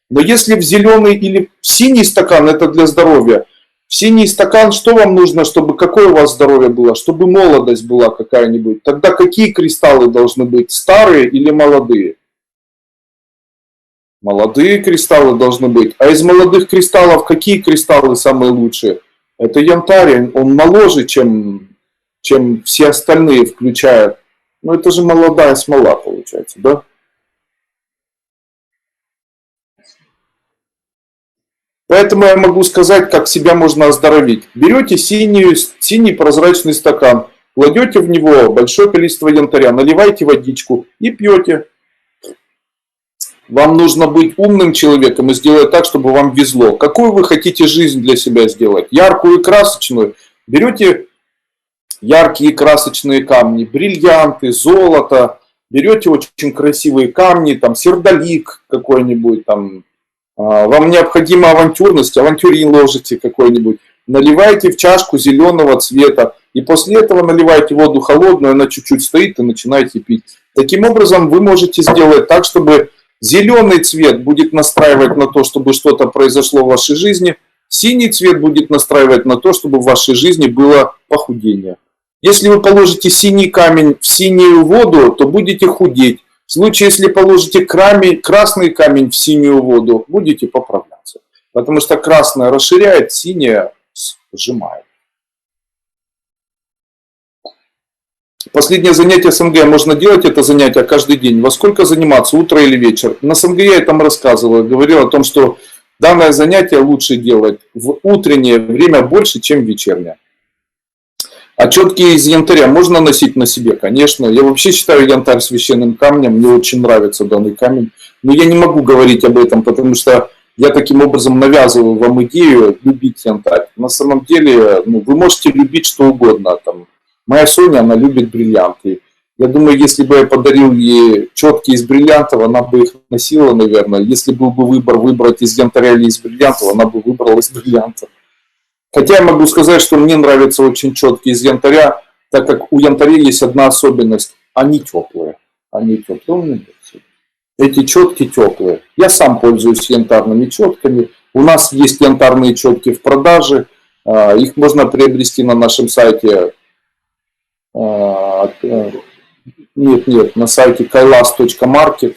Но если в зеленый или в синий стакан, это для здоровья. В синий стакан что вам нужно, чтобы какое у вас здоровье было? Чтобы молодость была какая-нибудь. Тогда какие кристаллы должны быть? Старые или молодые? Молодые кристаллы должны быть. А из молодых кристаллов какие кристаллы самые лучшие? Это янтарь, он моложе, чем все остальные, включая. Ну это же молодая смола получается, да? Поэтому я могу сказать, как себя можно оздоровить. Берете синий прозрачный стакан, кладете в него большое количество янтаря, наливаете водичку и пьете. Вам нужно быть умным человеком и сделать так, чтобы вам везло. Какую вы хотите жизнь для себя сделать? Яркую и красочную? Берете яркие красочные камни, бриллианты, золото. Берете очень красивые камни, там сердолик какой-нибудь, там. Вам необходима авантюрность, авантюрин ложите какой-нибудь. Наливайте в чашку зеленого цвета. И после этого наливайте воду холодную, она чуть-чуть стоит и начинаете пить. Таким образом вы можете сделать так, чтобы зеленый цвет будет настраивать на то, чтобы что-то произошло в вашей жизни. Синий цвет будет настраивать на то, чтобы в вашей жизни было похудение. Если вы положите синий камень в синюю воду, то будете худеть. В случае, если положите красный камень в синюю воду, будете поправляться. Потому что красное расширяет, синее сжимает. Последнее занятие СНГ. Можно делать это занятие каждый день. Во сколько заниматься, утро или вечер? На СНГ я там рассказывал. Говорил о том, что данное занятие лучше делать в утреннее время больше, чем в вечернее. А четки из янтаря можно носить на себе? Конечно. Я вообще считаю янтарь священным камнем. Мне очень нравится данный камень. Но я не могу говорить об этом, потому что я таким образом навязываю вам идею любить янтарь. На самом деле, вы можете любить что угодно. Там, моя Соня, она любит бриллианты. Я думаю, если бы я подарил ей четки из бриллиантов, она бы их носила, наверное. Если был бы выбор выбрать из янтаря или из бриллиантов, она бы выбрала из бриллиантов. Хотя я могу сказать, что мне нравятся очень четкие из янтаря, так как у янтаря есть одна особенность. Они теплые. Они теплые. Эти четки теплые. Я сам пользуюсь янтарными четками. У нас есть янтарные четки в продаже. Их можно приобрести на нашем сайте. Нет, на сайте kailas.market.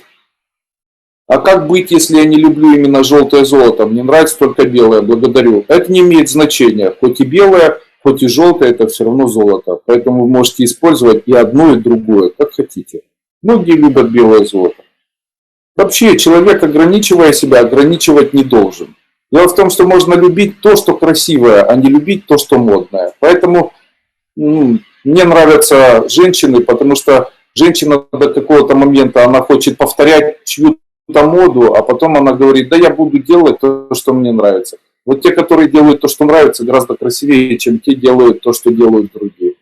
А как быть, если я не люблю именно желтое золото? Мне нравится только белое, благодарю. Это не имеет значения. Хоть и белое, хоть и желтое, это все равно золото. Поэтому вы можете использовать и одно, и другое, как хотите. Многие любят белое золото. Вообще, человек, ограничивая себя, ограничивать не должен. Дело в том, что можно любить то, что красивое, а не любить то, что модное. Поэтому мне нравятся женщины, потому что женщина до какого-то момента, она хочет повторять чью-то моду, а потом она говорит, да я буду делать то, что мне нравится. Вот те, которые делают то, что нравится, гораздо красивее, чем те делают то, что делают другие.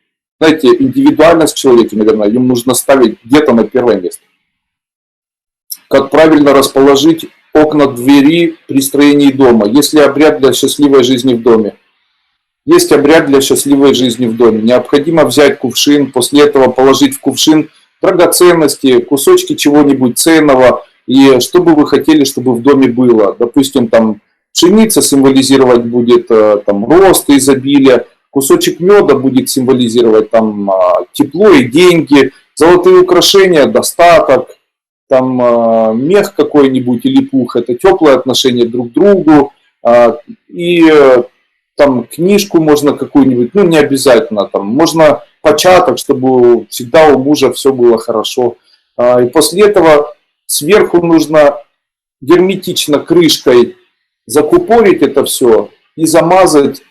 Знаете, индивидуальность в человеке, наверное, им нужно ставить где-то на первое место. Как правильно расположить окна двери при строении дома? Есть ли обряд для счастливой жизни в доме? Есть обряд для счастливой жизни в доме. Необходимо взять кувшин, после этого положить в кувшин драгоценности, кусочки чего-нибудь ценного, и что бы вы хотели, чтобы в доме было. Допустим, там пшеница символизировать будет там, рост и изобилие, кусочек меда будет символизировать там, тепло и деньги, золотые украшения, достаток, там, мех какой-нибудь или пух, это теплое отношение друг к другу, и там книжку можно какую-нибудь, не обязательно, там, можно початок, чтобы всегда у мужа все было хорошо. И после этого сверху нужно герметично крышкой закупорить это все и замазать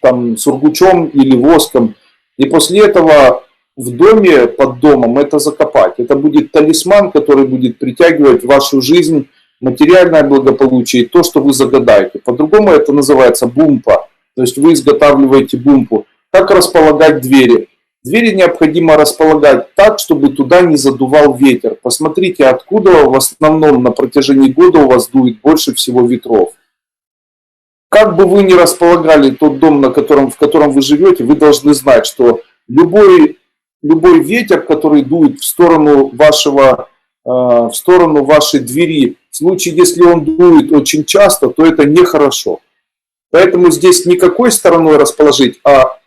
там сургучом или воском. И после этого в доме, под домом это закопать. Это будет талисман, который будет притягивать в вашу жизнь материальное благополучие и то, что вы загадаете. По-другому это называется бумпа. То есть вы изготавливаете бумпу. Как располагать двери? Двери необходимо располагать так, чтобы туда не задувал ветер. Посмотрите, откуда в основном на протяжении года у вас дует больше всего ветров. Как бы вы ни располагали тот дом, в котором вы живете, вы должны знать, что любой ветер, который дует в сторону вашей двери, в случае, если он дует очень часто, то это нехорошо. Поэтому здесь не какой стороной расположить, а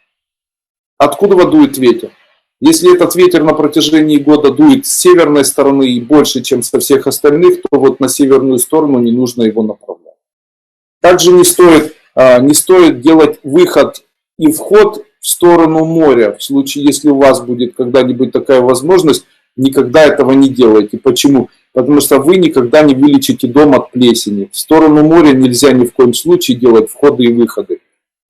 откуда дует ветер. Если этот ветер на протяжении года дует с северной стороны и больше, чем со всех остальных, то вот на северную сторону не нужно его направлять. Также не стоит делать выход и вход в сторону моря. В случае, если у вас будет когда-нибудь такая возможность, никогда этого не делайте. Почему? Потому что вы никогда не вылечите дом от плесени. В сторону моря нельзя ни в коем случае делать входы и выходы.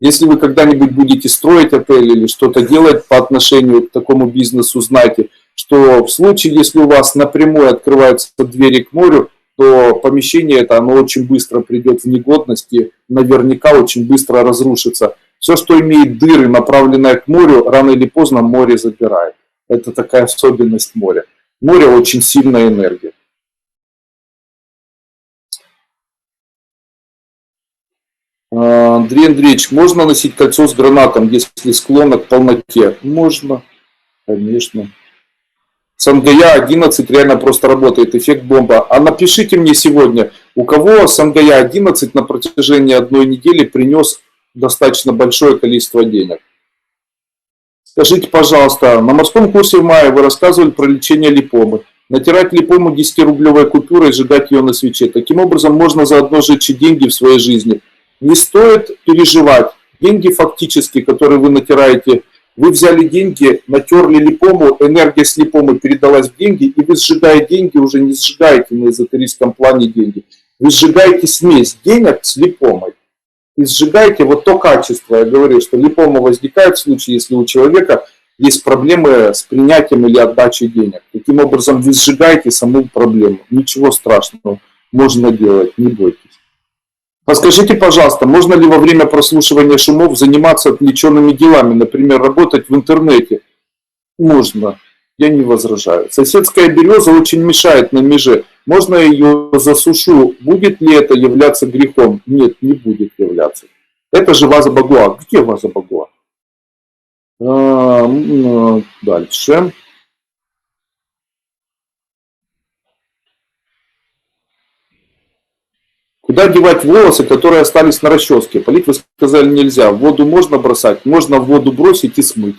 Если вы когда-нибудь будете строить отель или что-то делать по отношению к такому бизнесу, знайте, что в случае, если у вас напрямую открываются двери к морю, то помещение это оно очень быстро придет в негодность и наверняка очень быстро разрушится. Все, что имеет дыры, направленное к морю, рано или поздно море забирает. Это такая особенность моря. Море очень сильная энергия. Андрей Андреевич, можно носить кольцо с гранатом, если склонно к полноте? Можно, конечно. Сангая 11 реально просто работает, эффект бомба. А напишите мне сегодня, у кого Сангая 11 на протяжении одной недели принес достаточно большое количество денег. Скажите, пожалуйста, на морском курсе в мае вы рассказывали про лечение липомы. Натирать липому 10-рублевой купюрой и сжигать ее на свече. Таким образом можно заодно сжечь деньги в своей жизни. Не стоит переживать. Деньги фактически, которые вы натираете, вы взяли деньги, натерли липому, энергия с липомы передалась в деньги, и вы сжигая деньги, уже не сжигаете на эзотерическом плане деньги. Вы сжигаете смесь денег с липомой. И сжигаете вот то качество. Я говорю, что липома возникает в случае, если у человека есть проблемы с принятием или отдачей денег. Таким образом, вы сжигаете саму проблему. Ничего страшного можно делать, не бойтесь. Подскажите, пожалуйста, можно ли во время прослушивания шумов заниматься отвлеченными делами, например, работать в интернете? Можно, я не возражаю. Соседская береза очень мешает на меже. Можно я ее засушу? Будет ли это являться грехом? Нет, не будет являться. Это же ваза Багуа. Где ваза Багуа? Дальше. Куда девать волосы, которые остались на расческе? Полить, вы сказали, нельзя. В воду можно бросать? Можно в воду бросить и смыть.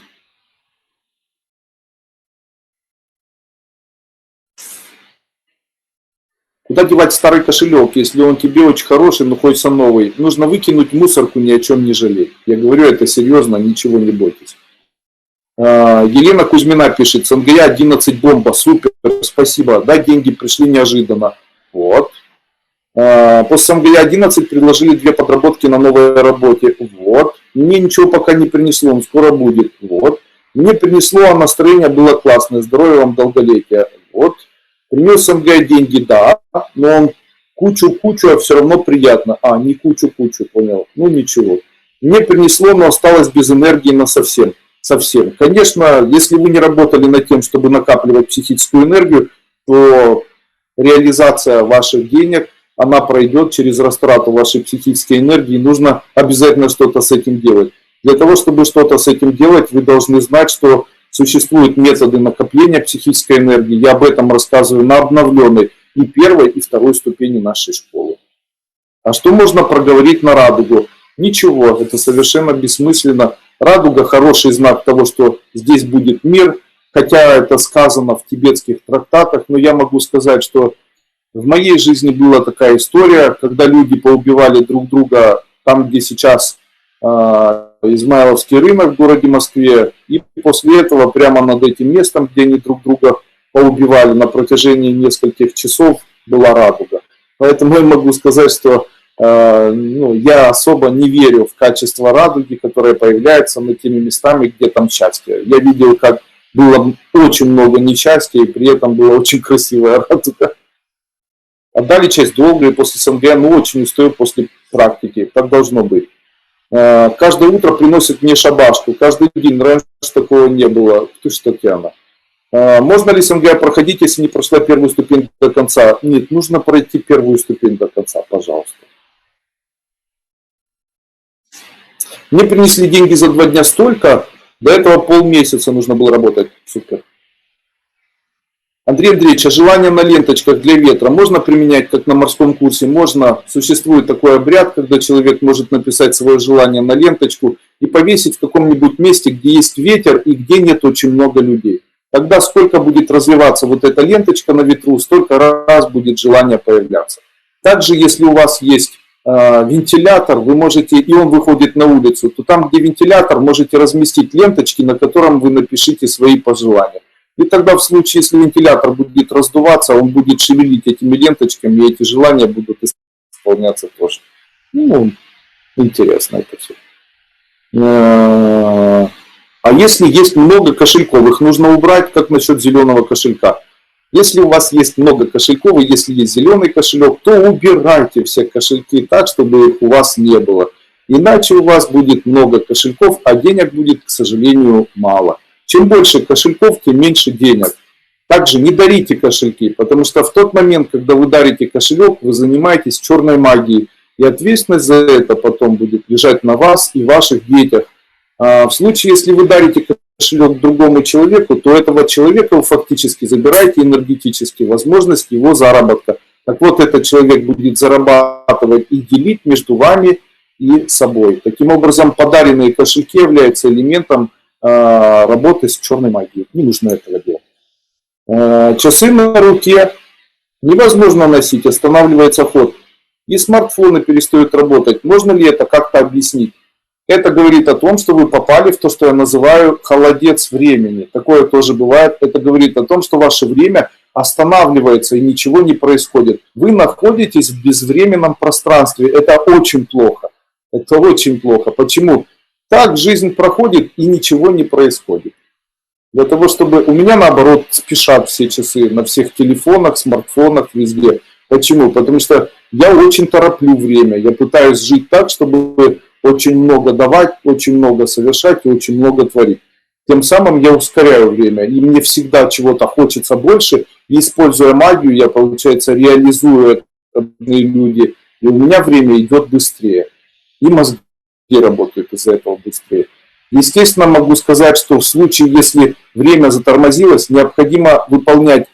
Куда девать старый кошелек, если он тебе очень хороший, но хочется новый? Нужно выкинуть в мусорку, ни о чем не жалеть. Я говорю это серьезно, ничего не бойтесь. Елена Кузьмина пишет, СНГЯ 11 бомба, супер, спасибо. Да, деньги пришли неожиданно. Вот. После СНГЯ 11 предложили 2 подработки на новой работе. Вот. Мне ничего пока не принесло, но скоро будет. Вот. Мне принесло, а настроение было классное. Здоровья вам, долголетия. Вот. Принес СНГ деньги, да, но он кучу-кучу, а все равно приятно. Не кучу-кучу, понял. Ну ничего. Мне принесло, но осталось без энергии на совсем. Совсем. Конечно, если вы не работали над тем, чтобы накапливать психическую энергию, то реализация ваших денег, она пройдет через растрату вашей психической энергии. Нужно обязательно что-то с этим делать. Для того, чтобы что-то с этим делать, вы должны знать, что существуют методы накопления психической энергии. Я об этом рассказываю на обновленной и 1-й, и 2-й ступени нашей школы. А что можно проговорить на радугу? Ничего, это совершенно бессмысленно. Радуга – хороший знак того, что здесь будет мир, хотя это сказано в тибетских трактатах, но я могу сказать, что в моей жизни была такая история, когда люди поубивали друг друга там, где сейчас Измайловский рынок в городе Москве, и после этого прямо над этим местом, где они друг друга поубивали на протяжении нескольких часов, была радуга. Поэтому я могу сказать, что я особо не верю в качество радуги, которая появляется над теми местами, где там счастье. Я видел, как было очень много несчастья, и при этом была очень красивая радуга. Отдали часть долга, и после СНГ, очень устаю после практики. Так должно быть. Каждое утро приносит мне шабашку. Каждый день. Раньше такого не было. Ты что, Татьяна? Можно ли СНГ проходить, если не прошла 1-ю ступень до конца? Нет, нужно пройти 1-ю ступень до конца, пожалуйста. Мне принесли деньги за 2 дня столько, до этого полмесяца нужно было работать. Супер. Андрей Андреевич, а желание на ленточках для ветра можно применять, как на морском курсе? Можно. Существует такой обряд, когда человек может написать свое желание на ленточку и повесить в каком-нибудь месте, где есть ветер и где нет очень много людей. Тогда сколько будет развиваться вот эта ленточка на ветру, столько раз будет желание появляться. Также, если у вас есть вентилятор, вы можете, и он выходит на улицу, то там, где вентилятор, можете разместить ленточки, на котором вы напишите свои пожелания. И тогда в случае, если вентилятор будет раздуваться, он будет шевелить этими ленточками, и эти желания будут исполняться тоже. Ну, интересно это все. А если есть много кошельков, их нужно убрать, как насчет зеленого кошелька? Если у вас есть много кошельков, и если есть зеленый кошелек, то убирайте все кошельки так, чтобы их у вас не было. Иначе у вас будет много кошельков, а денег будет, к сожалению, мало. Чем больше кошельков, тем меньше денег. Также не дарите кошельки, потому что в тот момент, когда вы дарите кошелек, вы занимаетесь черной магией. И ответственность за это потом будет лежать на вас и ваших детях. В случае, если вы дарите кошелек другому человеку, то этого человека вы фактически забираете энергетически возможность его заработка. Так вот, этот человек будет зарабатывать и делить между вами и собой. Таким образом, подаренные кошельки являются элементом работы с черной магией. Не нужно этого делать. Часы на руке невозможно носить, останавливается ход. И смартфоны перестают работать. Можно ли это как-то объяснить? Это говорит о том, что вы попали в то, что я называю холодец времени. Такое тоже бывает. Это говорит о том, что ваше время останавливается и ничего не происходит. Вы находитесь в безвременном пространстве. Это очень плохо. Это очень плохо. Почему? Так жизнь проходит и ничего не происходит. Для того, чтобы... У меня наоборот спешат все часы на всех телефонах, смартфонах, везде. Почему? Потому что я очень тороплю время. Я пытаюсь жить так, чтобы очень много давать, очень много совершать и очень много творить. Тем самым я ускоряю время. И мне всегда чего-то хочется больше. И используя магию, я, получается, реализую это люди. И у меня время идет быстрее. И мозги работают из-за этого быстрее. Естественно, могу сказать, что в случае, если время затормозилось, необходимо выполнять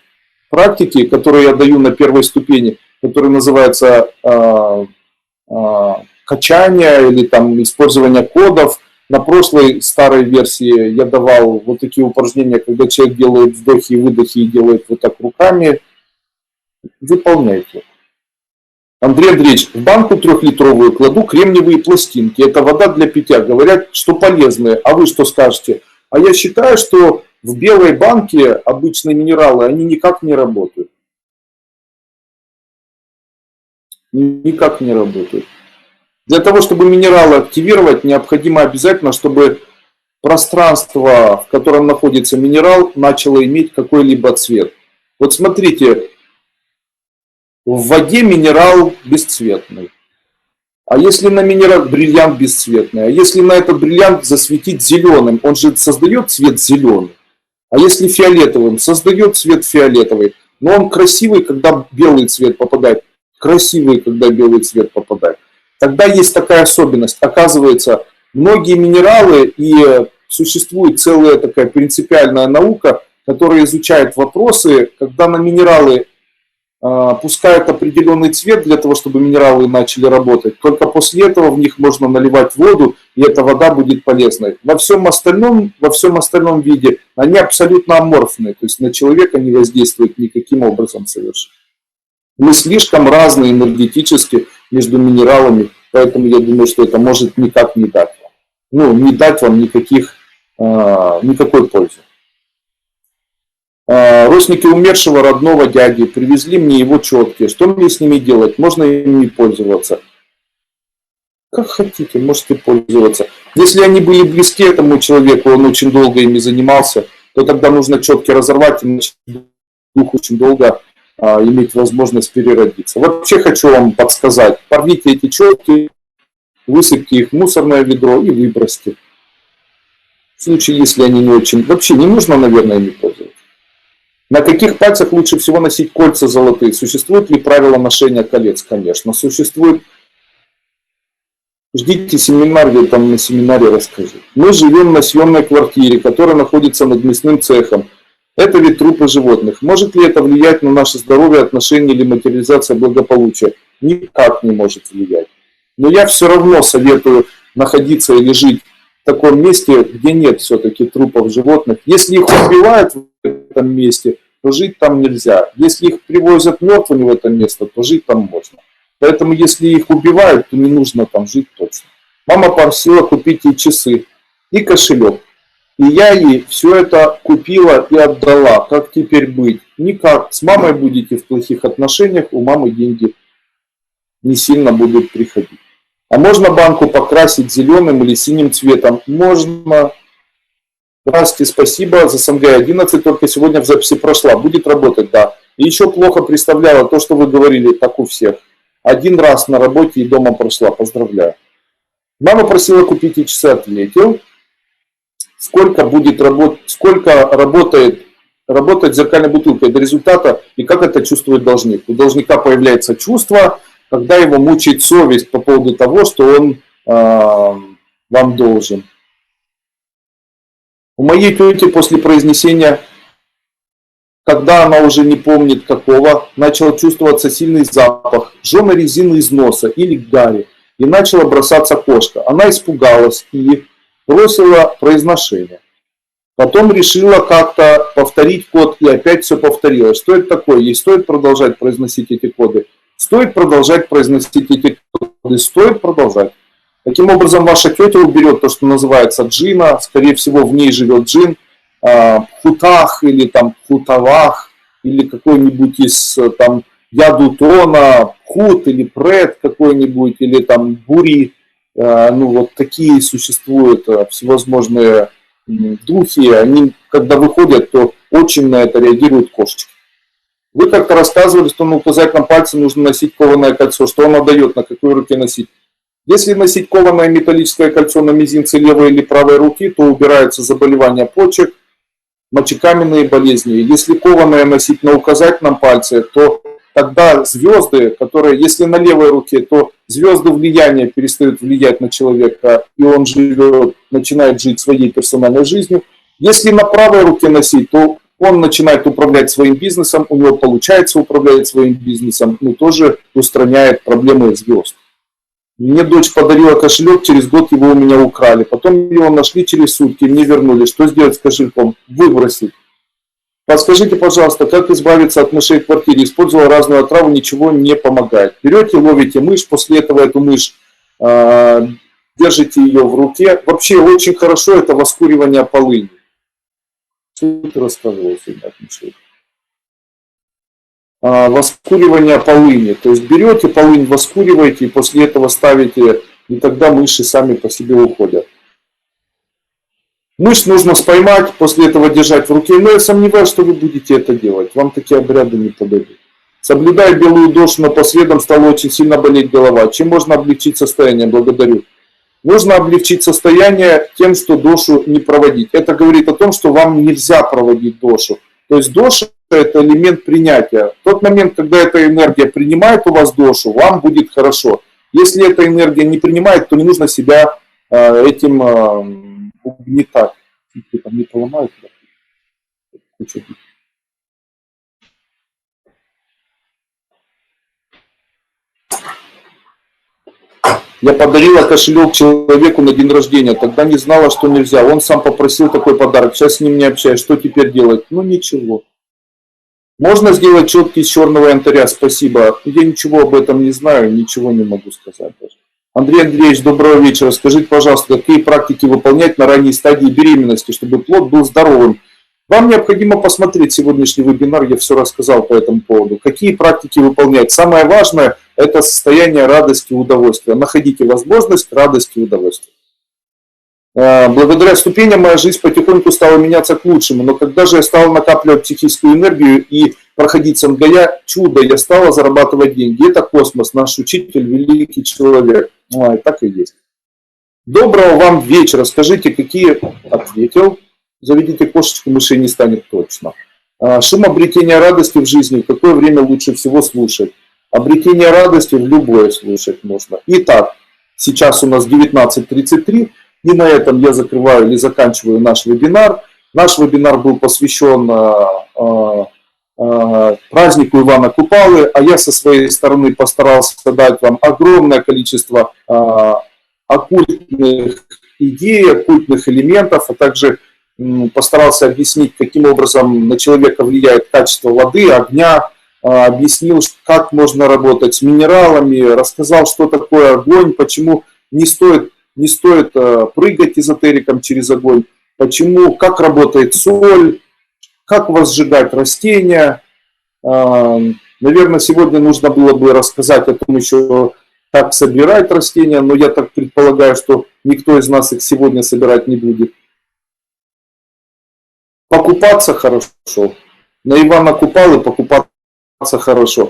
практики, которые я даю на первой ступени, которые называются качание или там использование кодов. На прошлой старой версии я давал вот такие упражнения, когда человек делает вдохи и выдохи и делает вот так руками. Выполняйте. Андрей Андреевич, в банку 3-литровую кладу кремниевые пластинки. Это вода для питья. Говорят, что полезные. А вы что скажете? А я считаю, что в белой банке обычные минералы, они никак не работают. Никак не работают. Для того, чтобы минералы активировать, необходимо обязательно, чтобы пространство, в котором находится минерал, начало иметь какой-либо цвет. Вот смотрите, в воде минерал бесцветный. А если на минерал бриллиант бесцветный? А если на этот бриллиант засветить зеленым, он же создает цвет зеленый. А если фиолетовым, создает цвет фиолетовый. Но он красивый, когда белый цвет попадает. Красивый, когда белый цвет попадает. Тогда есть такая особенность. Оказывается, многие минералы, и существует целая такая принципиальная наука, которая изучает вопросы, когда на минералы пускают определенный цвет для того, чтобы минералы начали работать. Только после этого в них можно наливать воду, и эта вода будет полезной. Во всем остальном виде они абсолютно аморфные, то есть на человека не воздействуют никаким образом совершенно. Мы слишком разные энергетически между минералами, поэтому я думаю, что это может никак не дать вам. Ну, не дать вам никакой пользы. Родственники умершего родного дяди привезли мне его четки. Что мне с ними делать? Можно ими пользоваться? Как хотите, можете пользоваться. Если они были близки этому человеку, он очень долго ими занимался, то тогда нужно четки разорвать, иначе дух очень долго иметь возможность переродиться. Вообще хочу вам подсказать. Порвите эти четки, высыпьте их в мусорное ведро и выбросьте. В случае, если они не очень... Вообще не нужно, наверное, ими пользоваться. На каких пальцах лучше всего носить кольца золотые? Существует ли правило ношения колец? Конечно, существует. Ждите семинар, я там на семинаре расскажу. Мы живем на съемной квартире, которая находится над мясным цехом. Это ведь трупы животных. Может ли это влиять на наше здоровье, отношения или материализация благополучия? Никак не может влиять. Но я все равно советую находиться или жить в таком месте, где нет все-таки трупов животных. Если их убивают в этом месте, то жить там нельзя. Если их привозят мертвыми в это место, то жить там можно. Поэтому если их убивают, то не нужно там жить точно. Мама просила купить ей часы и кошелек. И я ей все это купила и отдала. Как теперь быть? Никак. С мамой будете в плохих отношениях, у мамы деньги не сильно будут приходить. А можно банку покрасить зеленым или синим цветом? Можно. Здравствуйте, спасибо за СНГ-11, только сегодня в записи прошла. Будет работать, да. И еще плохо представляла то, что вы говорили, так у всех. Один раз на работе и дома прошла. Поздравляю. Мама просила купить ей часы, ответил. Сколько работает зеркальной бутылкой до результата и как это чувствует должник. У должника появляется чувство, когда его мучает совесть по поводу того, что он вам должен. У моей тети после произнесения, когда она уже не помнит какого, начал чувствоваться сильный запах жженой резины из носа или гари, и начала бросаться кошка. Она испугалась и бросила произношение. Потом решила как-то повторить код, и опять все повторилось. Что это такое? Ей стоит продолжать произносить эти коды? Стоит продолжать произносить эти коды? Стоит продолжать. Таким образом, ваша тетя уберет то, что называется джина. Скорее всего, в ней живет джин. Хутах или там хутавах, или какой-нибудь из там ядутона, хут или пред какой-нибудь, или там бури. Ну, вот такие существуют всевозможные духи. Они, когда выходят, то очень на это реагируют кошечки. Вы как-то рассказывали, что на указательном пальце нужно носить кованое кольцо. Что оно дает, на какой руке носить? Если носить кованое металлическое кольцо на мизинце левой или правой руки, то убираются заболевания почек, мочекаменные болезни. Если кованое носить на указательном пальце, то тогда звезды, которые, если на левой руке, то звезды влияния перестают влиять на человека, и он живет, начинает жить своей персональной жизнью. Если на правой руке носить, то он начинает управлять своим бизнесом, у него получается управлять своим бизнесом, но тоже устраняет проблемы звезд. Мне дочь подарила кошелек, через год его у меня украли. Потом его нашли через сутки, мне вернули. Что сделать с кошельком? Выбросить. Подскажите, пожалуйста, как избавиться от мышей в квартире? Использовала разную отраву, ничего не помогает. Берете, ловите мышь, после этого эту мышь держите ее в руке. Вообще очень хорошо это воскуривание полыни. Что ты рассказывал сегодня от мышей? Воскуривание полыни. То есть берете полынь, воскуриваете и после этого ставите, и тогда мыши сами по себе уходят. Мышь нужно споймать, после этого держать в руке. Но я сомневаюсь, что вы будете это делать. Вам такие обряды не подойдут. Соблюдая белую дошу, но по средам стала очень сильно болеть голова. Чем можно облегчить состояние? Благодарю. Нужно облегчить состояние тем, что дошу не проводить. Это говорит о том, что вам нельзя проводить дошу. То есть доша – это элемент принятия. В тот момент, когда эта энергия принимает у вас дошу, вам будет хорошо. Если эта энергия не принимает, то не нужно себя этим угнетать. Там не поломают. Я подарила кошелек человеку на день рождения. Тогда не знала, что нельзя. Он сам попросил такой подарок. Сейчас с ним не общаюсь. Что теперь делать? Ну ничего. Можно сделать четки из черного янтаря? Спасибо. Я ничего об этом не знаю. Ничего не могу сказать даже. Андрей Андреевич, доброго вечера. Скажите, пожалуйста, какие практики выполнять на ранней стадии беременности, чтобы плод был здоровым? Вам необходимо посмотреть сегодняшний вебинар, я все рассказал по этому поводу. Какие практики выполнять? Самое важное – это состояние радости и удовольствия. Находите возможность радости и удовольствия. Благодаря ступеням моя жизнь потихоньку стала меняться к лучшему, но когда же я стал накапливать психическую энергию и проходить СНГ, чудо, я стала зарабатывать деньги. Это космос, наш учитель, великий человек. Так и есть. Доброго вам вечера. Скажите, какие... Ответил. Заведите кошечку, мышей не станет точно. Шум обретения радости в жизни. В какое время лучше всего слушать? Обретение радости в любое слушать можно. Итак, сейчас у нас 19:33. И на этом я закрываю или заканчиваю наш вебинар. Наш вебинар был посвящен празднику Ивана Купалы, а я со своей стороны постарался дать вам огромное количество оккультных идей, оккультных элементов, а также постарался объяснить, каким образом на человека влияет качество воды, огня, объяснил, как можно работать с минералами, рассказал, что такое огонь, почему не стоит прыгать эзотерикам через огонь, как работает соль, как возжигать растения. Наверное, сегодня нужно было бы рассказать о том еще, как собирать растения, но я так предполагаю, что никто из нас их сегодня собирать не будет. Покупаться хорошо. На Ивана Купалы покупаться хорошо.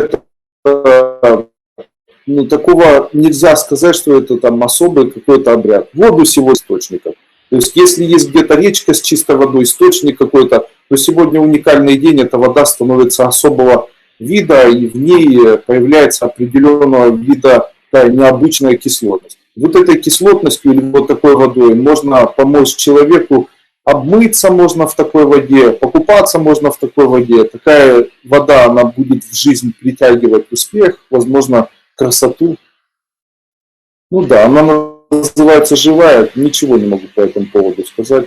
Такого нельзя сказать, что это там особый какой-то обряд. Воду всего источников. То есть, если есть где-то речка с чистой водой, источник какой-то, то сегодня уникальный день, эта вода становится особого вида, и в ней появляется определенного вида необычная кислотность. Вот этой кислотностью или вот такой водой можно помочь человеку, обмыться можно в такой воде, покупаться можно в такой воде. Такая вода, она будет в жизнь притягивать успех, возможно, красоту. Ну да, она называется живая, ничего не могу по этому поводу сказать.